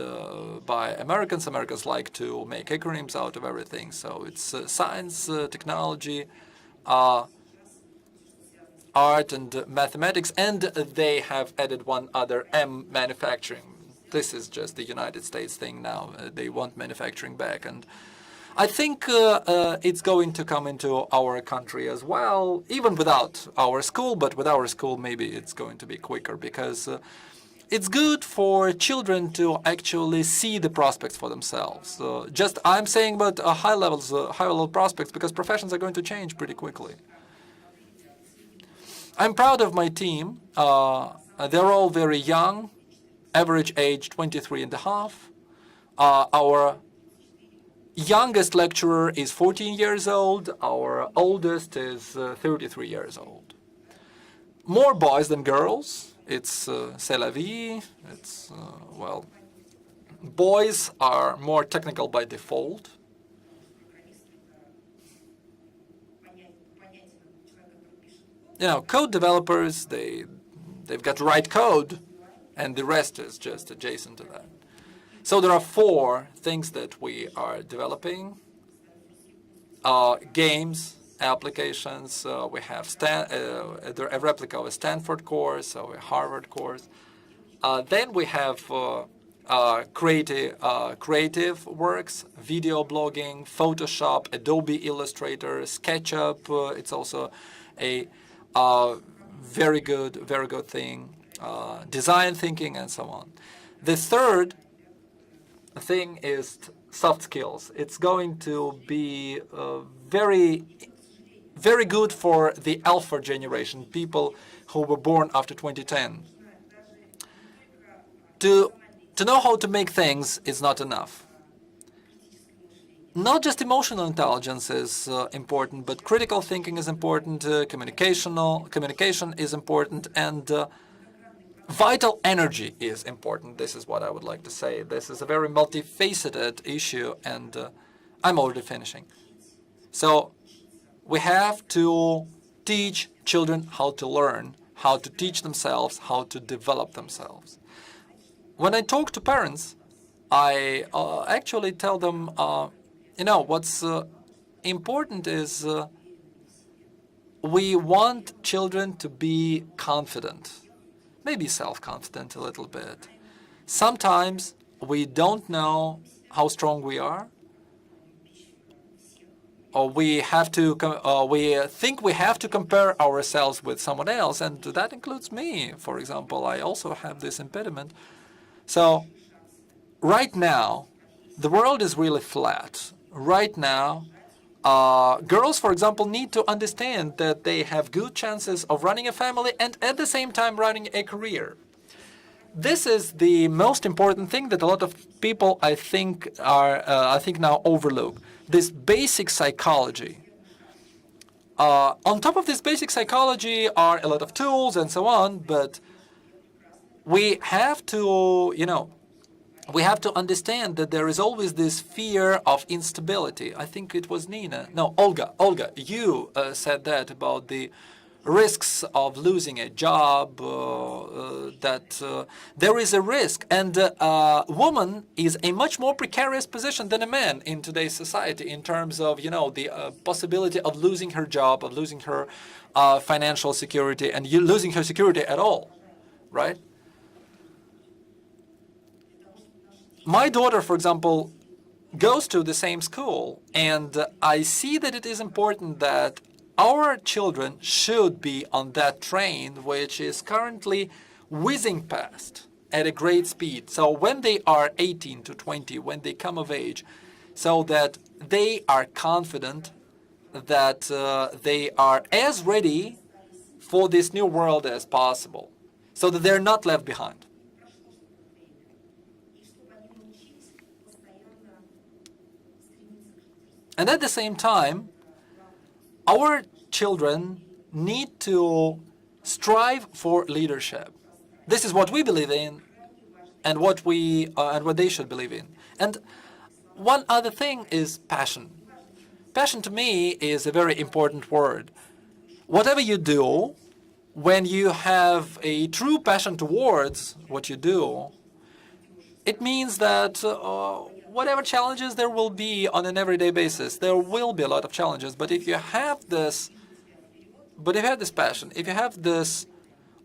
by Americans. Americans like to make acronyms out of everything. So it's science, technology, art and mathematics, and they have added one other M, manufacturing. This is just the United States thing now. They want manufacturing back, and I think it's going to come into our country as well, even without our school, but with our school maybe it's going to be quicker, because it's good for children to actually see the prospects for themselves. I'm saying about high-level prospects, because professions are going to change pretty quickly. I'm proud of my team. They're all very young, average age 23 and a half. Our youngest lecturer is 14 years old. Our oldest is 33 years old. More boys than girls. It's c'est la vie. It's, well, boys are more technical by default. You know, code developers, they've got to write code, and the rest is just adjacent to that. So there are 4 things that we are developing. Games, applications. We have a replica of a Stanford course, or a Harvard course. Then we have creative works, video blogging, Photoshop, Adobe Illustrator, SketchUp. It's also a very good thing. Design thinking and so on. The third thing is soft skills. It's going to be very good for the alpha generation, people who were born after 2010. To know how to make things is not enough. Not just emotional intelligence is important, but critical thinking is important, communication is important, and vital energy is important. This is what I would like to say. This is a very multifaceted issue, and I'm already finishing. So we have to teach children how to learn, how to teach themselves, how to develop themselves. When I talk to parents, I actually tell them, you know, what's important is we want children to be confident, maybe self-confident a little bit. Sometimes we don't know how strong we are, or we think we have to compare ourselves with someone else, and that includes me. For example, I also have this impediment. So right now, the world is really flat. Right now, girls, for example, need to understand that they have good chances of running a family and at the same time running a career. This is the most important thing that a lot of people, I think now overlook. This basic psychology. On top of this basic psychology are a lot of tools and so on, but we have to, we have to understand that there is always this fear of instability. I think it was Nina. No, Olga, you said that about the risks of losing a job, that there is a risk. And a woman is a much more precarious position than a man in today's society in terms of, the possibility of losing her job, of losing her financial security, and losing her security at all, right? My daughter, for example, goes to the same school, and I see that it is important that our children should be on that train, which is currently whizzing past at a great speed. So when they are 18 to 20, when they come of age, so that they are confident that they are as ready for this new world as possible, so that they're not left behind. And at the same time, our children need to strive for leadership. This is what we believe in, and what they should believe in. And one other thing is passion. Passion to me is a very important word. Whatever you do, when you have a true passion towards what you do, it means that whatever challenges there will be on an everyday basis, there will be a lot of challenges. But if you have this passion, if you have this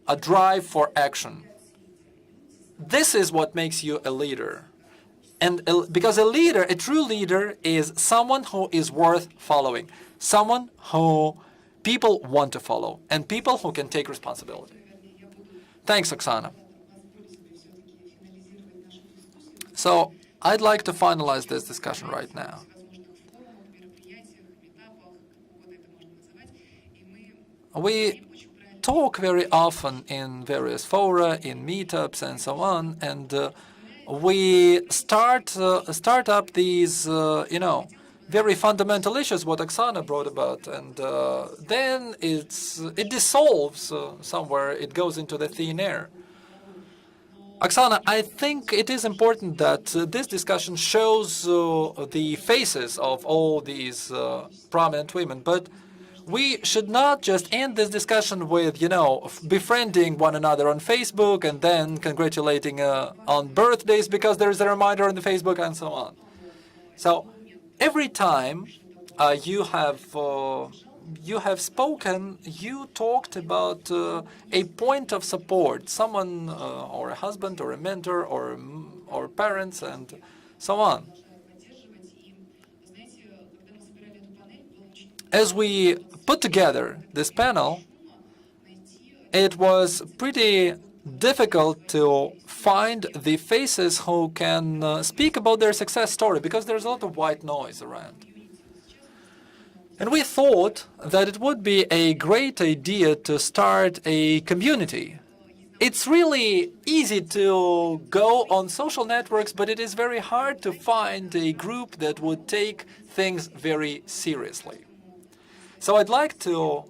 a drive for action, this is what makes you a leader. And because a true leader is someone who is worth following, someone who people want to follow, and people who can take responsibility. Thanks, Oksana. So I'd like to finalize this discussion right now. We talk very often in various fora, in meetups, and so on, and we start up these, very fundamental issues, what Oksana brought about, and then it dissolves somewhere. It goes into the thin air. Oksana, I think it is important that this discussion shows the faces of all these prominent women, but we should not just end this discussion with, befriending one another on Facebook and then congratulating on birthdays because there is a reminder on the Facebook and so on. So every time you have spoken, you talked about a point of support, someone or a husband or a mentor or parents and so on. As we put together this panel, it was pretty difficult to find the faces who can speak about their success story, because there's a lot of white noise around. And we thought that it would be a great idea to start a community. It's really easy to go on social networks, but it is very hard to find a group that would take things very seriously. So I'd like to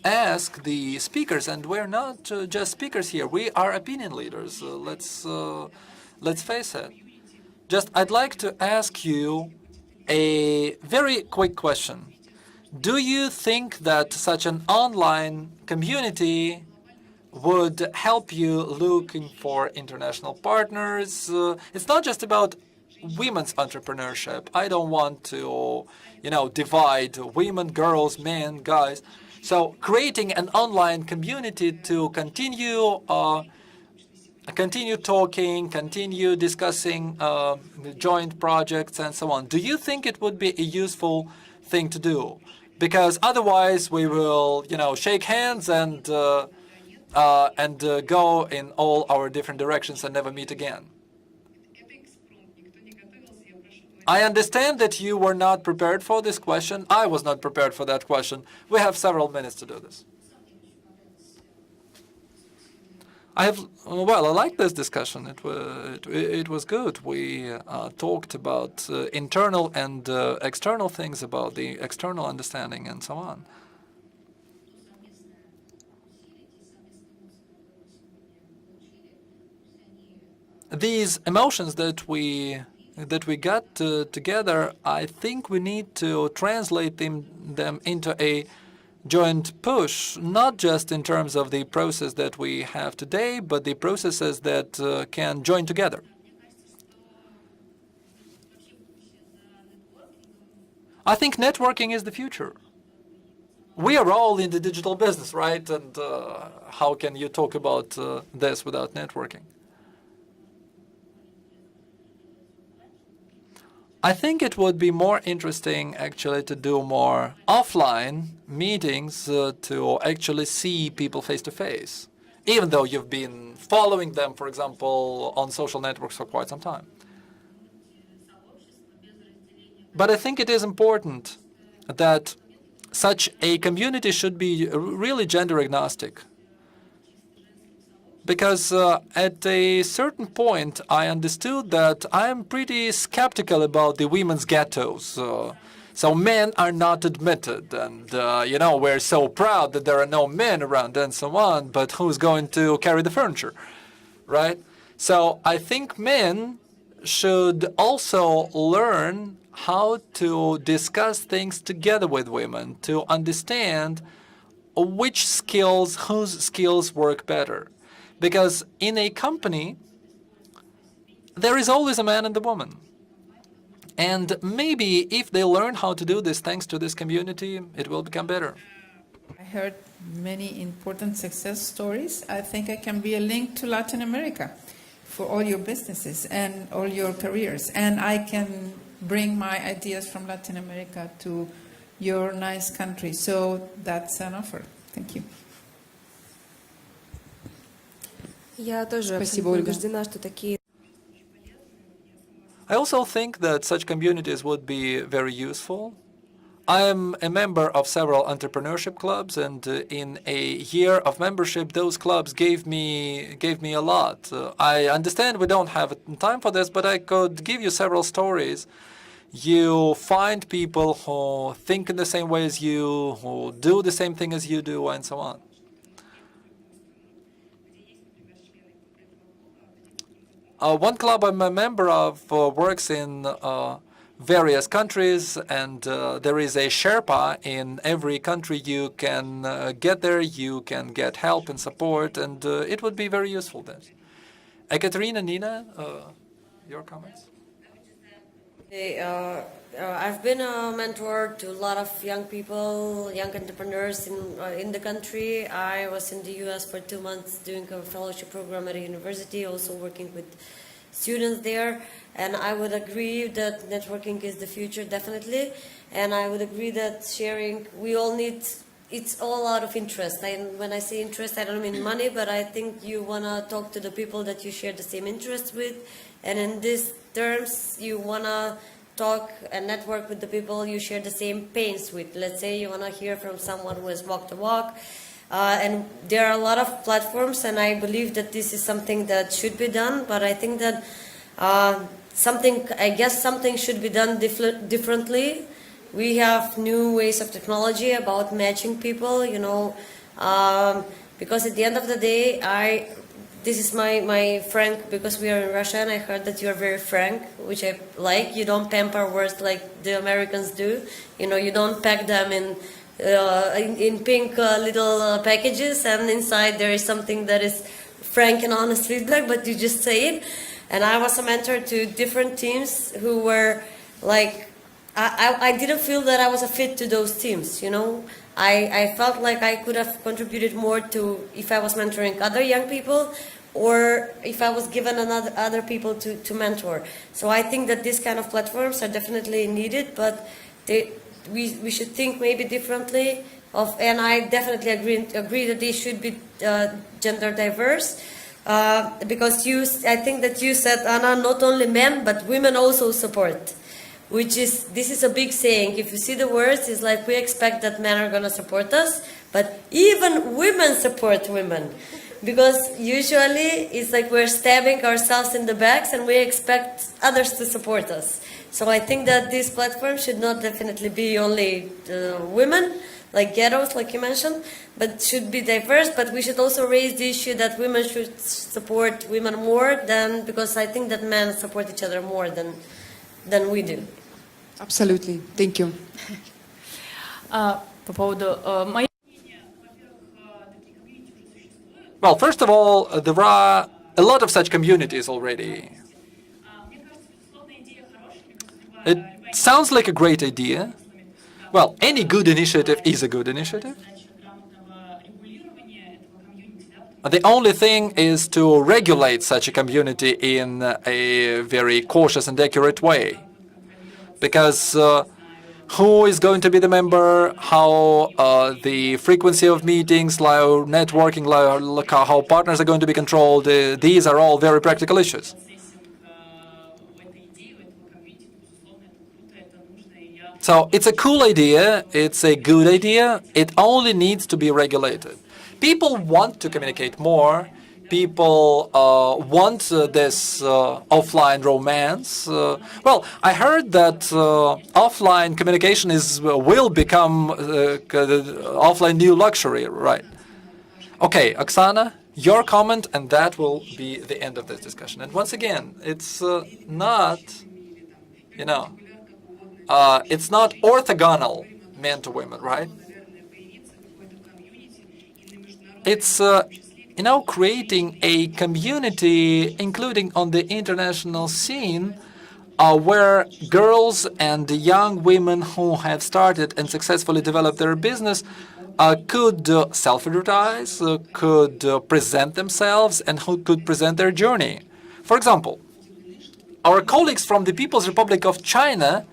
ask the speakers, and we're not just speakers here. We are opinion leaders. Let's face it. I'd like to ask you a very quick question. Do you think that such an online community would help you looking for international partners? It's not just about women's entrepreneurship. I don't want to, divide women, girls, men, guys. So creating an online community to continue talking, continue discussing joint projects and so on. Do you think it would be a useful thing to do? Because otherwise we will, shake hands and go in all our different directions and never meet again. I understand that you were not prepared for this question. I was not prepared for that question. We have several minutes to do this. I like this discussion. It was good. We talked about internal and external things, about the external understanding and so on. These emotions that we that we got together, I think we need to translate them into a joint push, not just in terms of the process that we have today, but the processes that can join together. I think networking is the future. We are all in the digital business, right? And how can you talk about this without networking? I think it would be more interesting actually to do more offline meetings to actually see people face to face, even though you've been following them, for example, on social networks for quite some time. But I think it is important that such a community should be really gender agnostic. Because at a certain point, I understood that I am pretty skeptical about the women's ghettos. So men are not admitted, and we're so proud that there are no men around and so on, but who's going to carry the furniture, right? So I think men should also learn how to discuss things together with women, to understand whose skills work better. Because in a company, there is always a man and a woman. And maybe if they learn how to do this thanks to this community, it will become better. I heard many important success stories. I think I can be a link to Latin America for all your businesses and all your careers. And I can bring my ideas from Latin America to your nice country. So that's an offer. Thank you. Я тоже Спасибо, абсолютно Ольга. убеждена, что такие I also think that such communities would be very useful. I am a member of several entrepreneurship clubs, and in a year of membership, those clubs gave me a lot. I understand we don't have time for this, but I could give you several stories. You find people who think in the same way as you, who do the same thing as you do, and so on. One club I'm a member of works in various countries, and there is a Sherpa in every country. You can get there, you can get help and support, and it would be very useful then. Ekaterina, Nina, your comments? I've been a mentor to a lot of young people, young entrepreneurs in the country. I was in the U.S. for 2 months doing a fellowship program at a university, also working with students there. And I would agree that networking is the future, definitely. And I would agree that sharing, we all need, it's all out of interest. And when I say interest, I don't mean money, but I think you want to talk to the people that you share the same interests with. And in these terms, you want to talk and network with the people you share the same pains with. Let's say you want to hear from someone who has walked the walk. And there are a lot of platforms, and I believe that this is something that should be done. But I think that something should be done differently. We have new ways of technology about matching people, because at the end of the day, this is my frank, because we are in Russia, and I heard that you are very frank, which I like. You don't pamper words like the Americans do. You don't pack them in pink little packages, and inside there is something that is frank and honest feedback, but you just say it. And I was a mentor to different teams who were like, I didn't feel that I was a fit to those teams, I felt like I could have contributed more to if I was mentoring other young people, or if I was given other people to mentor. So I think that these kind of platforms are definitely needed, but we should think maybe differently and I definitely agree that they should be gender diverse. Because I think that you said, Anna, not only men, but women also support. This is a big saying. If you see the words, it's like we expect that men are going to support us, but even women support women. Because usually it's like we're stabbing ourselves in the backs and we expect others to support us. So I think that this platform should not definitely be only women, like ghettos, like you mentioned, but should be diverse. But we should also raise the issue that women should support women more because I think that men support each other more than than we do. Absolutely. Thank you. По поводу моей Well, first of all, there are a lot of such communities already. It sounds like a great idea. Well, any good initiative is a good initiative. The only thing is to regulate such a community in a very cautious and accurate way. Because who is going to be the member, how the frequency of meetings, networking, how partners are going to be controlled, these are all very practical issues. So it's a cool idea, it's a good idea, it only needs to be regulated. People want to communicate more, people want this offline romance. Well, I heard that offline communication will become offline new luxury, right? Okay, Oksana, your comment, and that will be the end of this discussion. And once again, it's not, it's not orthogonal men to women, right? It's, creating a community, including on the international scene, where girls and young women who have started and successfully developed their business could self-advertise, could present themselves, and who could present their journey. For example, our colleagues from the People's Republic of China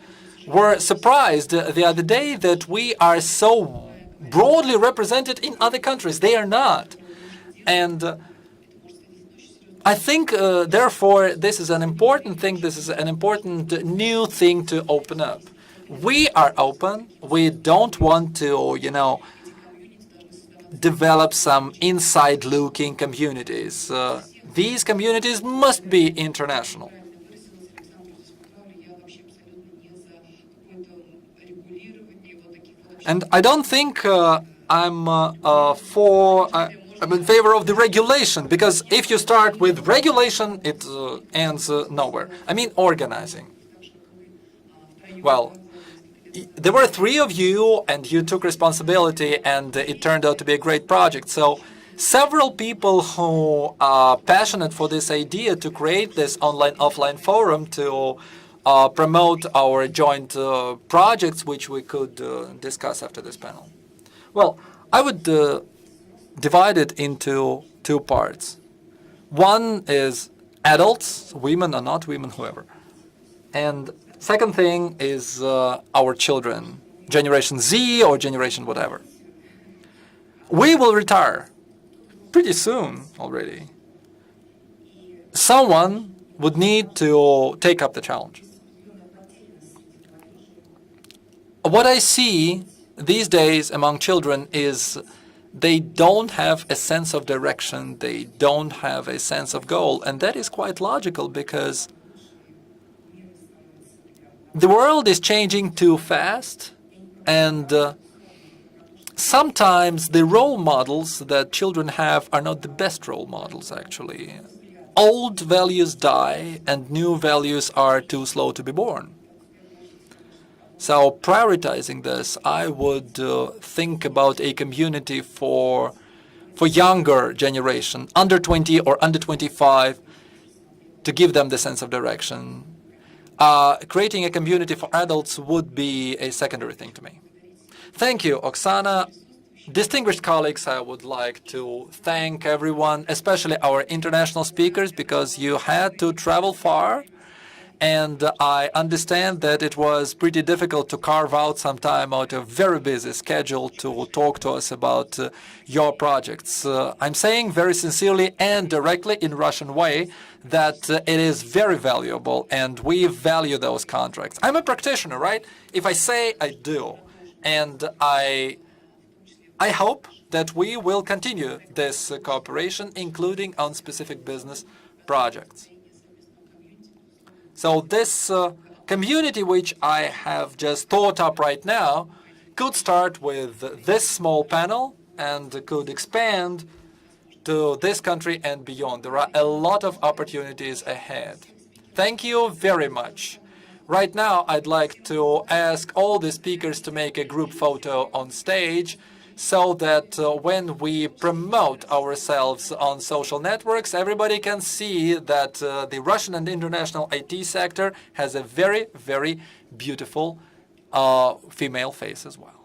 were surprised the other day that we are so broadly represented in other countries. They are not. And I think, therefore, this is an important thing. This is an important new thing to open up. We are open. We don't want to, develop some inside-looking communities. These communities must be international. And I don't think I'm in favor of the regulation, because if you start with regulation, it ends nowhere. I mean, organizing. Well, there were 3 of you, and you took responsibility, and it turned out to be a great project. So several people who are passionate for this idea to create this online-offline forum to promote our joint projects, which we could discuss after this panel. Well, I would divide it into 2 parts. One is adults, women or not women, whoever. And second thing is our children, Generation Z or Generation whatever. We will retire pretty soon already. Someone would need to take up the challenge. What I see these days among children is they don't have a sense of direction, they don't have a sense of goal, and that is quite logical because the world is changing too fast, and sometimes the role models that children have are not the best role models, actually. Old values die, and new values are too slow to be born. So prioritizing this, I would think about a community for younger generation, under 20 or under 25, to give them the sense of direction. Creating a community for adults would be a secondary thing to me. Thank you, Oksana. Distinguished colleagues, I would like to thank everyone, especially our international speakers, because you had to travel far. And I understand that it was pretty difficult to carve out some time out of a very busy schedule to talk to us about your projects. I'm saying very sincerely and directly in Russian way that it is very valuable, and we value those contracts. I'm a practitioner, right? If I say, I do. And I hope that we will continue this cooperation, including on specific business projects. So this community which I have just thought up right now could start with this small panel and could expand to this country and beyond. There are a lot of opportunities ahead. Thank you very much. Right now, I'd like to ask all the speakers to make a group photo on stage so that when we promote ourselves on social networks, everybody can see that the Russian and international IT sector has a very, very beautiful female face as well.